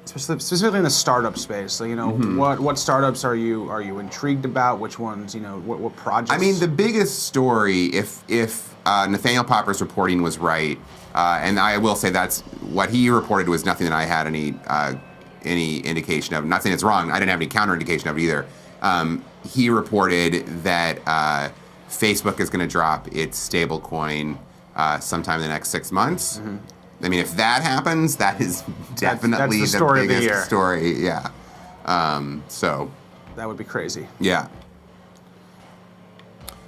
specifically in the startup space? So what startups are you intrigued about? Which ones? What projects? I mean, the biggest story, if Nathaniel Popper's reporting was right, and I will say that's what he reported was nothing that I had any indication of. Not saying it's wrong. I didn't have any counter indication of it either. He reported that Facebook is going to drop its stablecoin sometime in the next 6 months. Mm-hmm. I mean, if that happens, that is definitely that's the story biggest of the year. Story. Yeah. So that would be crazy. Yeah.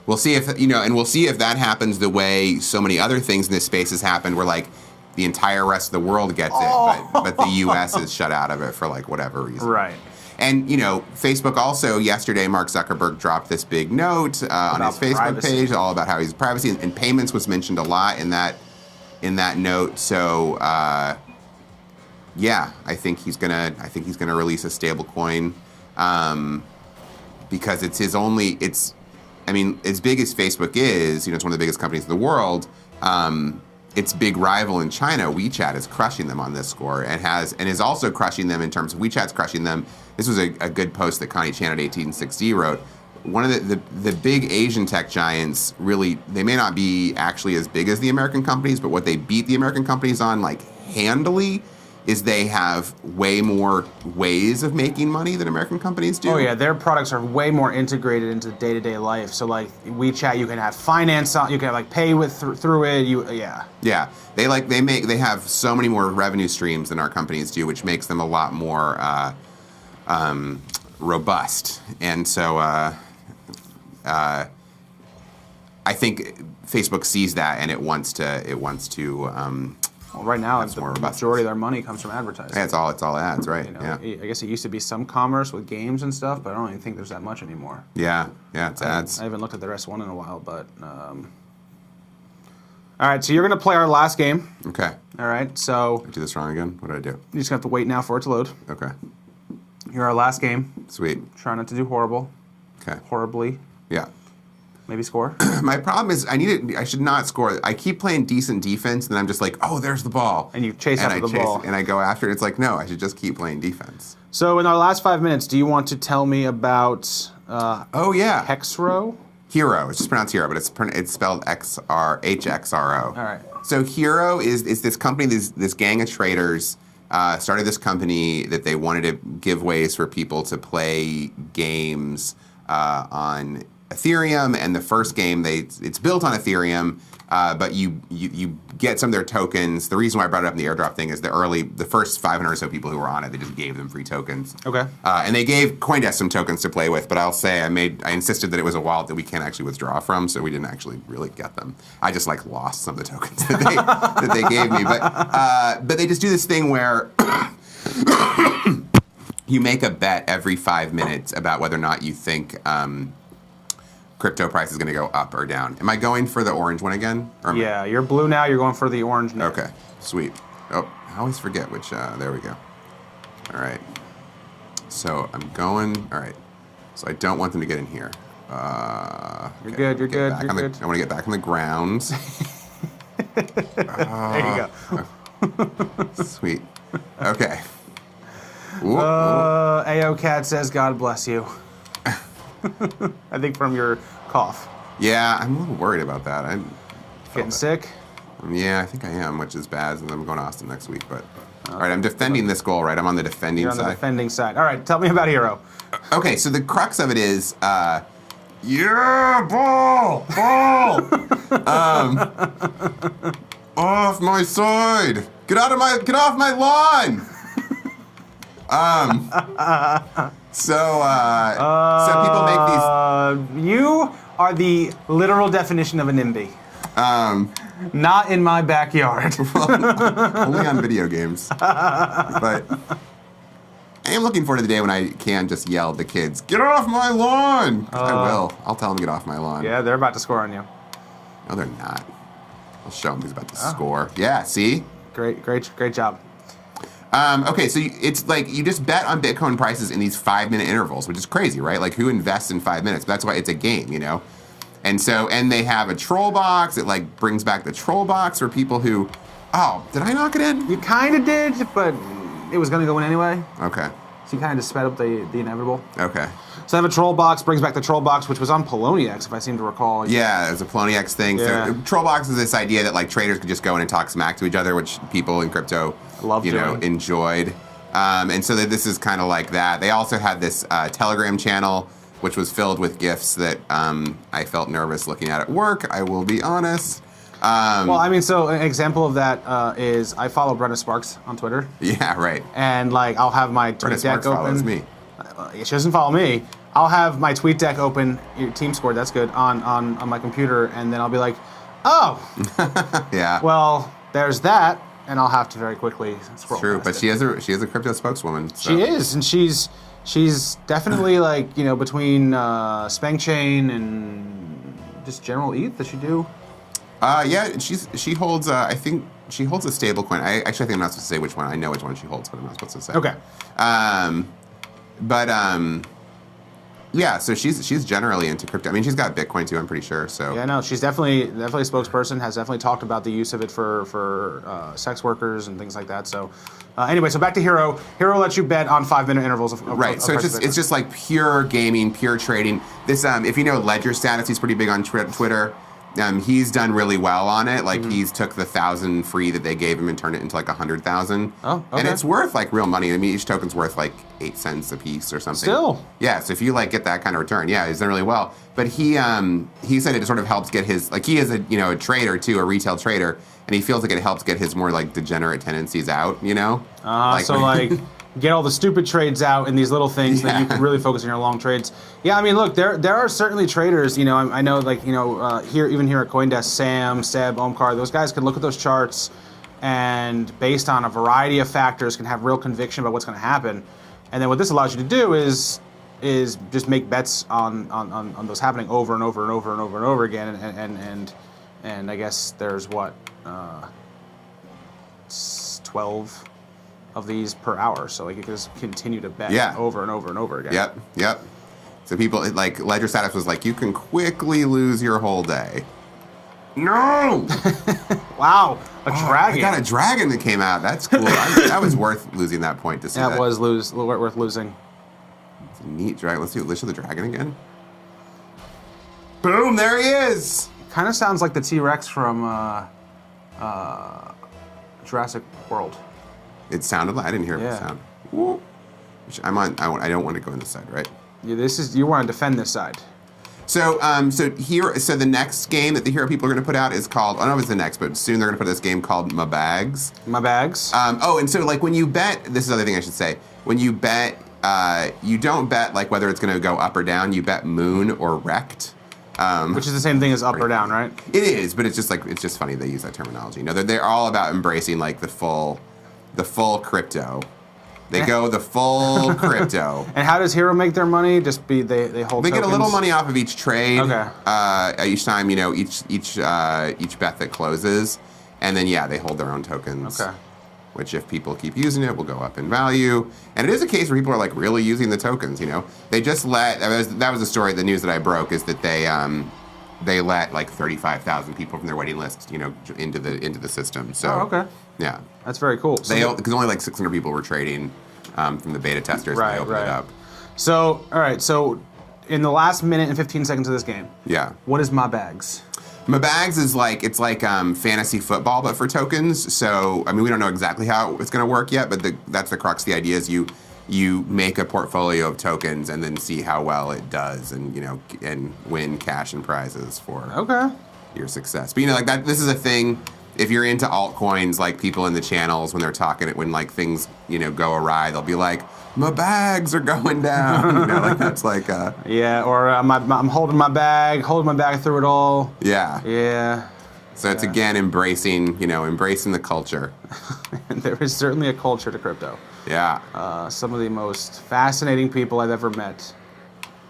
We'll see if and we'll see if that happens the way so many other things in this space has happened, where like the entire rest of the world gets it, but the U.S. is shut out of it for like whatever reason. Right. And, Facebook also, yesterday, Mark Zuckerberg dropped this big note on his Facebook page, all about how he's privacy, and payments was mentioned a lot in that note. So, yeah, I think he's gonna release a stable coin, because it's as big as Facebook is, it's one of the biggest companies in the world. Its big rival in China, WeChat, is crushing them on this score, and is also crushing them in terms of WeChat's crushing them. This was a good post that Connie Chan at 1860 wrote. One of the big Asian tech giants, really, they may not be actually as big as the American companies, but what they beat the American companies on, like, handily, is they have way more ways of making money than American companies do. Oh yeah, their products are way more integrated into day-to-day life. So like WeChat, you can have finance, you can have like pay with through it. Yeah, they have so many more revenue streams than our companies do, which makes them a lot more robust. And so I think Facebook sees that and it wants to. Well, right now, the majority of their money comes from advertising. Yeah, it's all ads, right? Yeah. I guess it used to be some commerce with games and stuff, but I don't even think there's that much anymore. Yeah, it's ads. I haven't looked at the S1 in a while, but... All right, so you're going to play our last game. Okay. All right, so... Did I do this wrong again? What did I do? You just have to wait now for it to load. Okay. You're our last game. Sweet. Try not to do horrible. Okay. Horribly. Yeah. Maybe score. My problem is I should not score. I keep playing decent defense, and then I'm just like, oh, there's the ball. And you chase after the ball. And I go after it. It's like, no, I should just keep playing defense. So in our last 5 minutes, do you want to tell me about Hexro? Hero. It's just pronounced Hero, but it's spelled HXRO. All right. So Hero is this company, this gang of traders started this company that they wanted to give ways for people to play games on Ethereum. And the first game, it's built on Ethereum, but you get some of their tokens. The reason why I brought it up in the airdrop thing is the first 500 or so people who were on it, they just gave them free tokens. Okay. And they gave CoinDesk some tokens to play with, but I'll say I insisted that it was a wallet that we can't actually withdraw from, so we didn't actually really get them. I just lost some of the tokens that they gave me. But they just do this thing where you make a bet every 5 minutes about whether or not you think crypto price is going to go up or down. Am I going for the orange one again? Yeah, you're blue now. You're going for the orange now. Okay, sweet. Oh, I always forget which. There we go. All right. So I'm going. All right. So I don't want them to get in here. You're good. You're good. You're good. I want to get back on the ground. There you go. Sweet. Okay. Ooh, AO Cat says, "God bless you." I think from your cough. Yeah, I'm a little worried about that. I'm Getting sick? Yeah, I think I am, which is bad, and I'm going to Austin next week. But all right, I'm defending this goal, right? I'm on the defending You're on side. the defending side. All right, tell me about Hero. Okay, so the crux of it is, yeah, ball, off my side, get off my lawn. So people make these. You are the literal definition of a NIMBY. Not in my backyard. Only on video games. But I am looking forward to the day when I can just yell at the kids, "Get off my lawn!" I will. I'll tell them to get off my lawn. Yeah, they're about to score on you. No, they're not. I'll show them who's about to score. Yeah, see? Great job. Okay, so it's you just bet on Bitcoin prices in these 5-minute intervals, which is crazy, right? Like, who invests in 5 minutes? But that's why it's a game, you know? And they have a troll box. It brings back the troll box for people who, did I knock it in? You kind of did, but it was going to go in anyway. Okay. So you kind of just sped up the inevitable. Okay. So I have a troll box, brings back the troll box, which was on Poloniex, if I seem to recall. Yeah, it's a Poloniex thing. Yeah. So troll box is this idea that traders could just go in and talk smack to each other, which people in crypto enjoyed. And so this is kind of like that. They also had this Telegram channel, which was filled with GIFs that I felt nervous looking at work, I will be honest. Well, I mean, so an example of that is I follow Brenda Sparks on Twitter. Yeah, right. And I'll have my tweet Brenda deck Sparks open. follows me. She doesn't follow me. I'll have my tweet deck open, your team scored, that's good, on my computer, and then I'll be like, oh. Yeah. Well, there's that, and I'll have to very quickly scroll. True, past but it. she is a crypto spokeswoman. So. She is, and she's definitely between Spang Chain and just general ETH. Does she do? Yeah, she holds. I think she holds a stable coin. I think I'm not supposed to say which one. I know which one she holds, but I'm not supposed to say. Okay. Yeah. So she's generally into crypto. I mean, she's got Bitcoin too. I'm pretty sure. So. Yeah, no, she's definitely a spokesperson. Has definitely talked about the use of it for sex workers and things like that. So. Anyway, so back to Hero. Hero lets you bet on 5-minute intervals of right. So it's just like pure gaming, pure trading. This if you know Ledger Status, he's pretty big on Twitter. He's done really well on it. He's took the 1,000 free that they gave him and turned it into 100,000. Oh, okay. And it's worth real money. I mean, each token's worth 8 cents a piece or something. Still. Yeah. So if you get that kind of return, yeah, he's done really well. But he said it sort of helps get his he is a trader too, a retail trader, and he feels like it helps get his more degenerate tendencies out. You know. Get all the stupid trades out in these little things that you can really focus on your long trades. Yeah, I mean, look, there are certainly traders. I know, here at CoinDesk, Sam, Seb, Omkar, those guys can look at those charts and, based on a variety of factors, can have real conviction about what's going to happen. And then what this allows you to do is just make bets on those happening over and over and over and over and over again. And I guess there's 12 of these per hour, so you can just continue to bet over and over and over again. Yep. So people Ledger Status was you can quickly lose your whole day. No. Wow, a dragon. I got a dragon that came out. That's cool. That was worth losing that point to see. That was worth losing. It's a neat dragon. Let's show the dragon again. Boom! There he is. Kind of sounds like the T-Rex from Jurassic World. It sounded like I didn't hear Yeah. a sound. Woo. Which I'm on. I don't want to go on this side, right? Yeah, you want to defend this side. So the next game that the Hero people are going to put out is called. I don't know if it's the next, but soon they're going to put this game called My Bags. My Bags. And so like when you bet, this is the other thing I should say. When you bet, you don't bet like whether it's going to go up or down. You bet moon or wrecked. Which is the same thing as up or down, right? It is, but it's just funny they use that terminology. You know, they're all about embracing like the full crypto. They go the full crypto. And how does Hero make their money? Just they hold. They tokens? get a little money off of each trade. Okay. Each time, you know, each bet that closes, and then they hold their own tokens. Okay. Which, if people keep using it, will go up in value. And it is a case where people are like really using the tokens. You know, they just let that was the story. The news that I broke is that they let like 35,000 people from their waiting list, you know, into the system. So okay. Yeah. That's very cool. So Because only like 600 people were trading from the beta testers when they opened it up. So, all right. So, in the last minute and 15 seconds of this game, what is My Bags? My Bags is like fantasy football, but for tokens. So, I mean, we don't know exactly how it's going to work yet, but that's the crux. The idea is you make a portfolio of tokens and then see how well it does, and and win cash and prizes for your success. But like that, this is a thing. If you're into altcoins, like people in the channels when they're talking, when like things go awry, they'll be like, "My bags are going down." Like that's like or I'm holding my bag through it all. Yeah. So it's again embracing the culture. There is certainly a culture to crypto. Yeah. Some of the most fascinating people I've ever met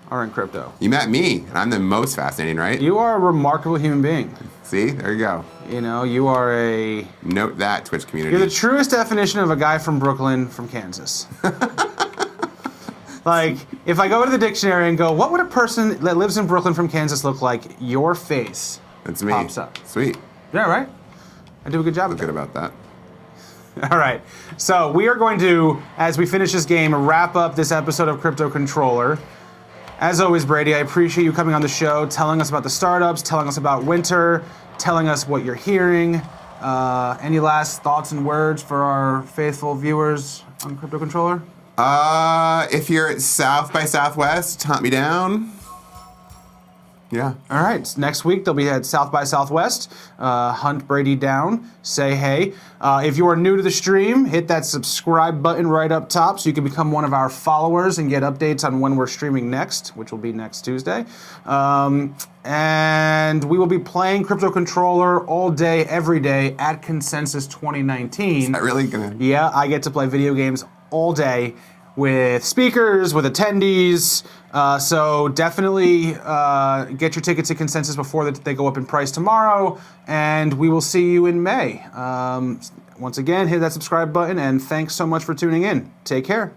are in crypto. You met me, and I'm the most fascinating, right? You are a remarkable human being. See, there you go. You are a... Note that, Twitch community. You're the truest definition of a guy from Brooklyn, from Kansas. Like, if I go to the dictionary and go, what would a person that lives in Brooklyn from Kansas look like? Your face That's me. pops up. Sweet. Yeah, right? I do a good job of Feel good about that. All right. So we are going to, as we finish this game, wrap up this episode of Crypto Controller. As always, Brady, I appreciate you coming on the show, telling us about the startups, telling us about winter, telling us what you're hearing. Any last thoughts and words for our faithful viewers on Crypto Controller? If you're at South by Southwest, hunt me down. Yeah. All right. Next week, they'll be at South by Southwest. Hunt Brady down. Say hey. If you are new to the stream, hit that subscribe button right up top so you can become one of our followers and get updates on when we're streaming next, which will be next Tuesday. And we will be playing Crypto Controller all day, every day at Consensus 2019. Is that really gonna? Yeah, I get to play video games all day with speakers, with attendees. So definitely get your tickets to Consensus before they go up in price tomorrow, and we will see you in May. Once again, hit that subscribe button, and thanks so much for tuning in. Take care.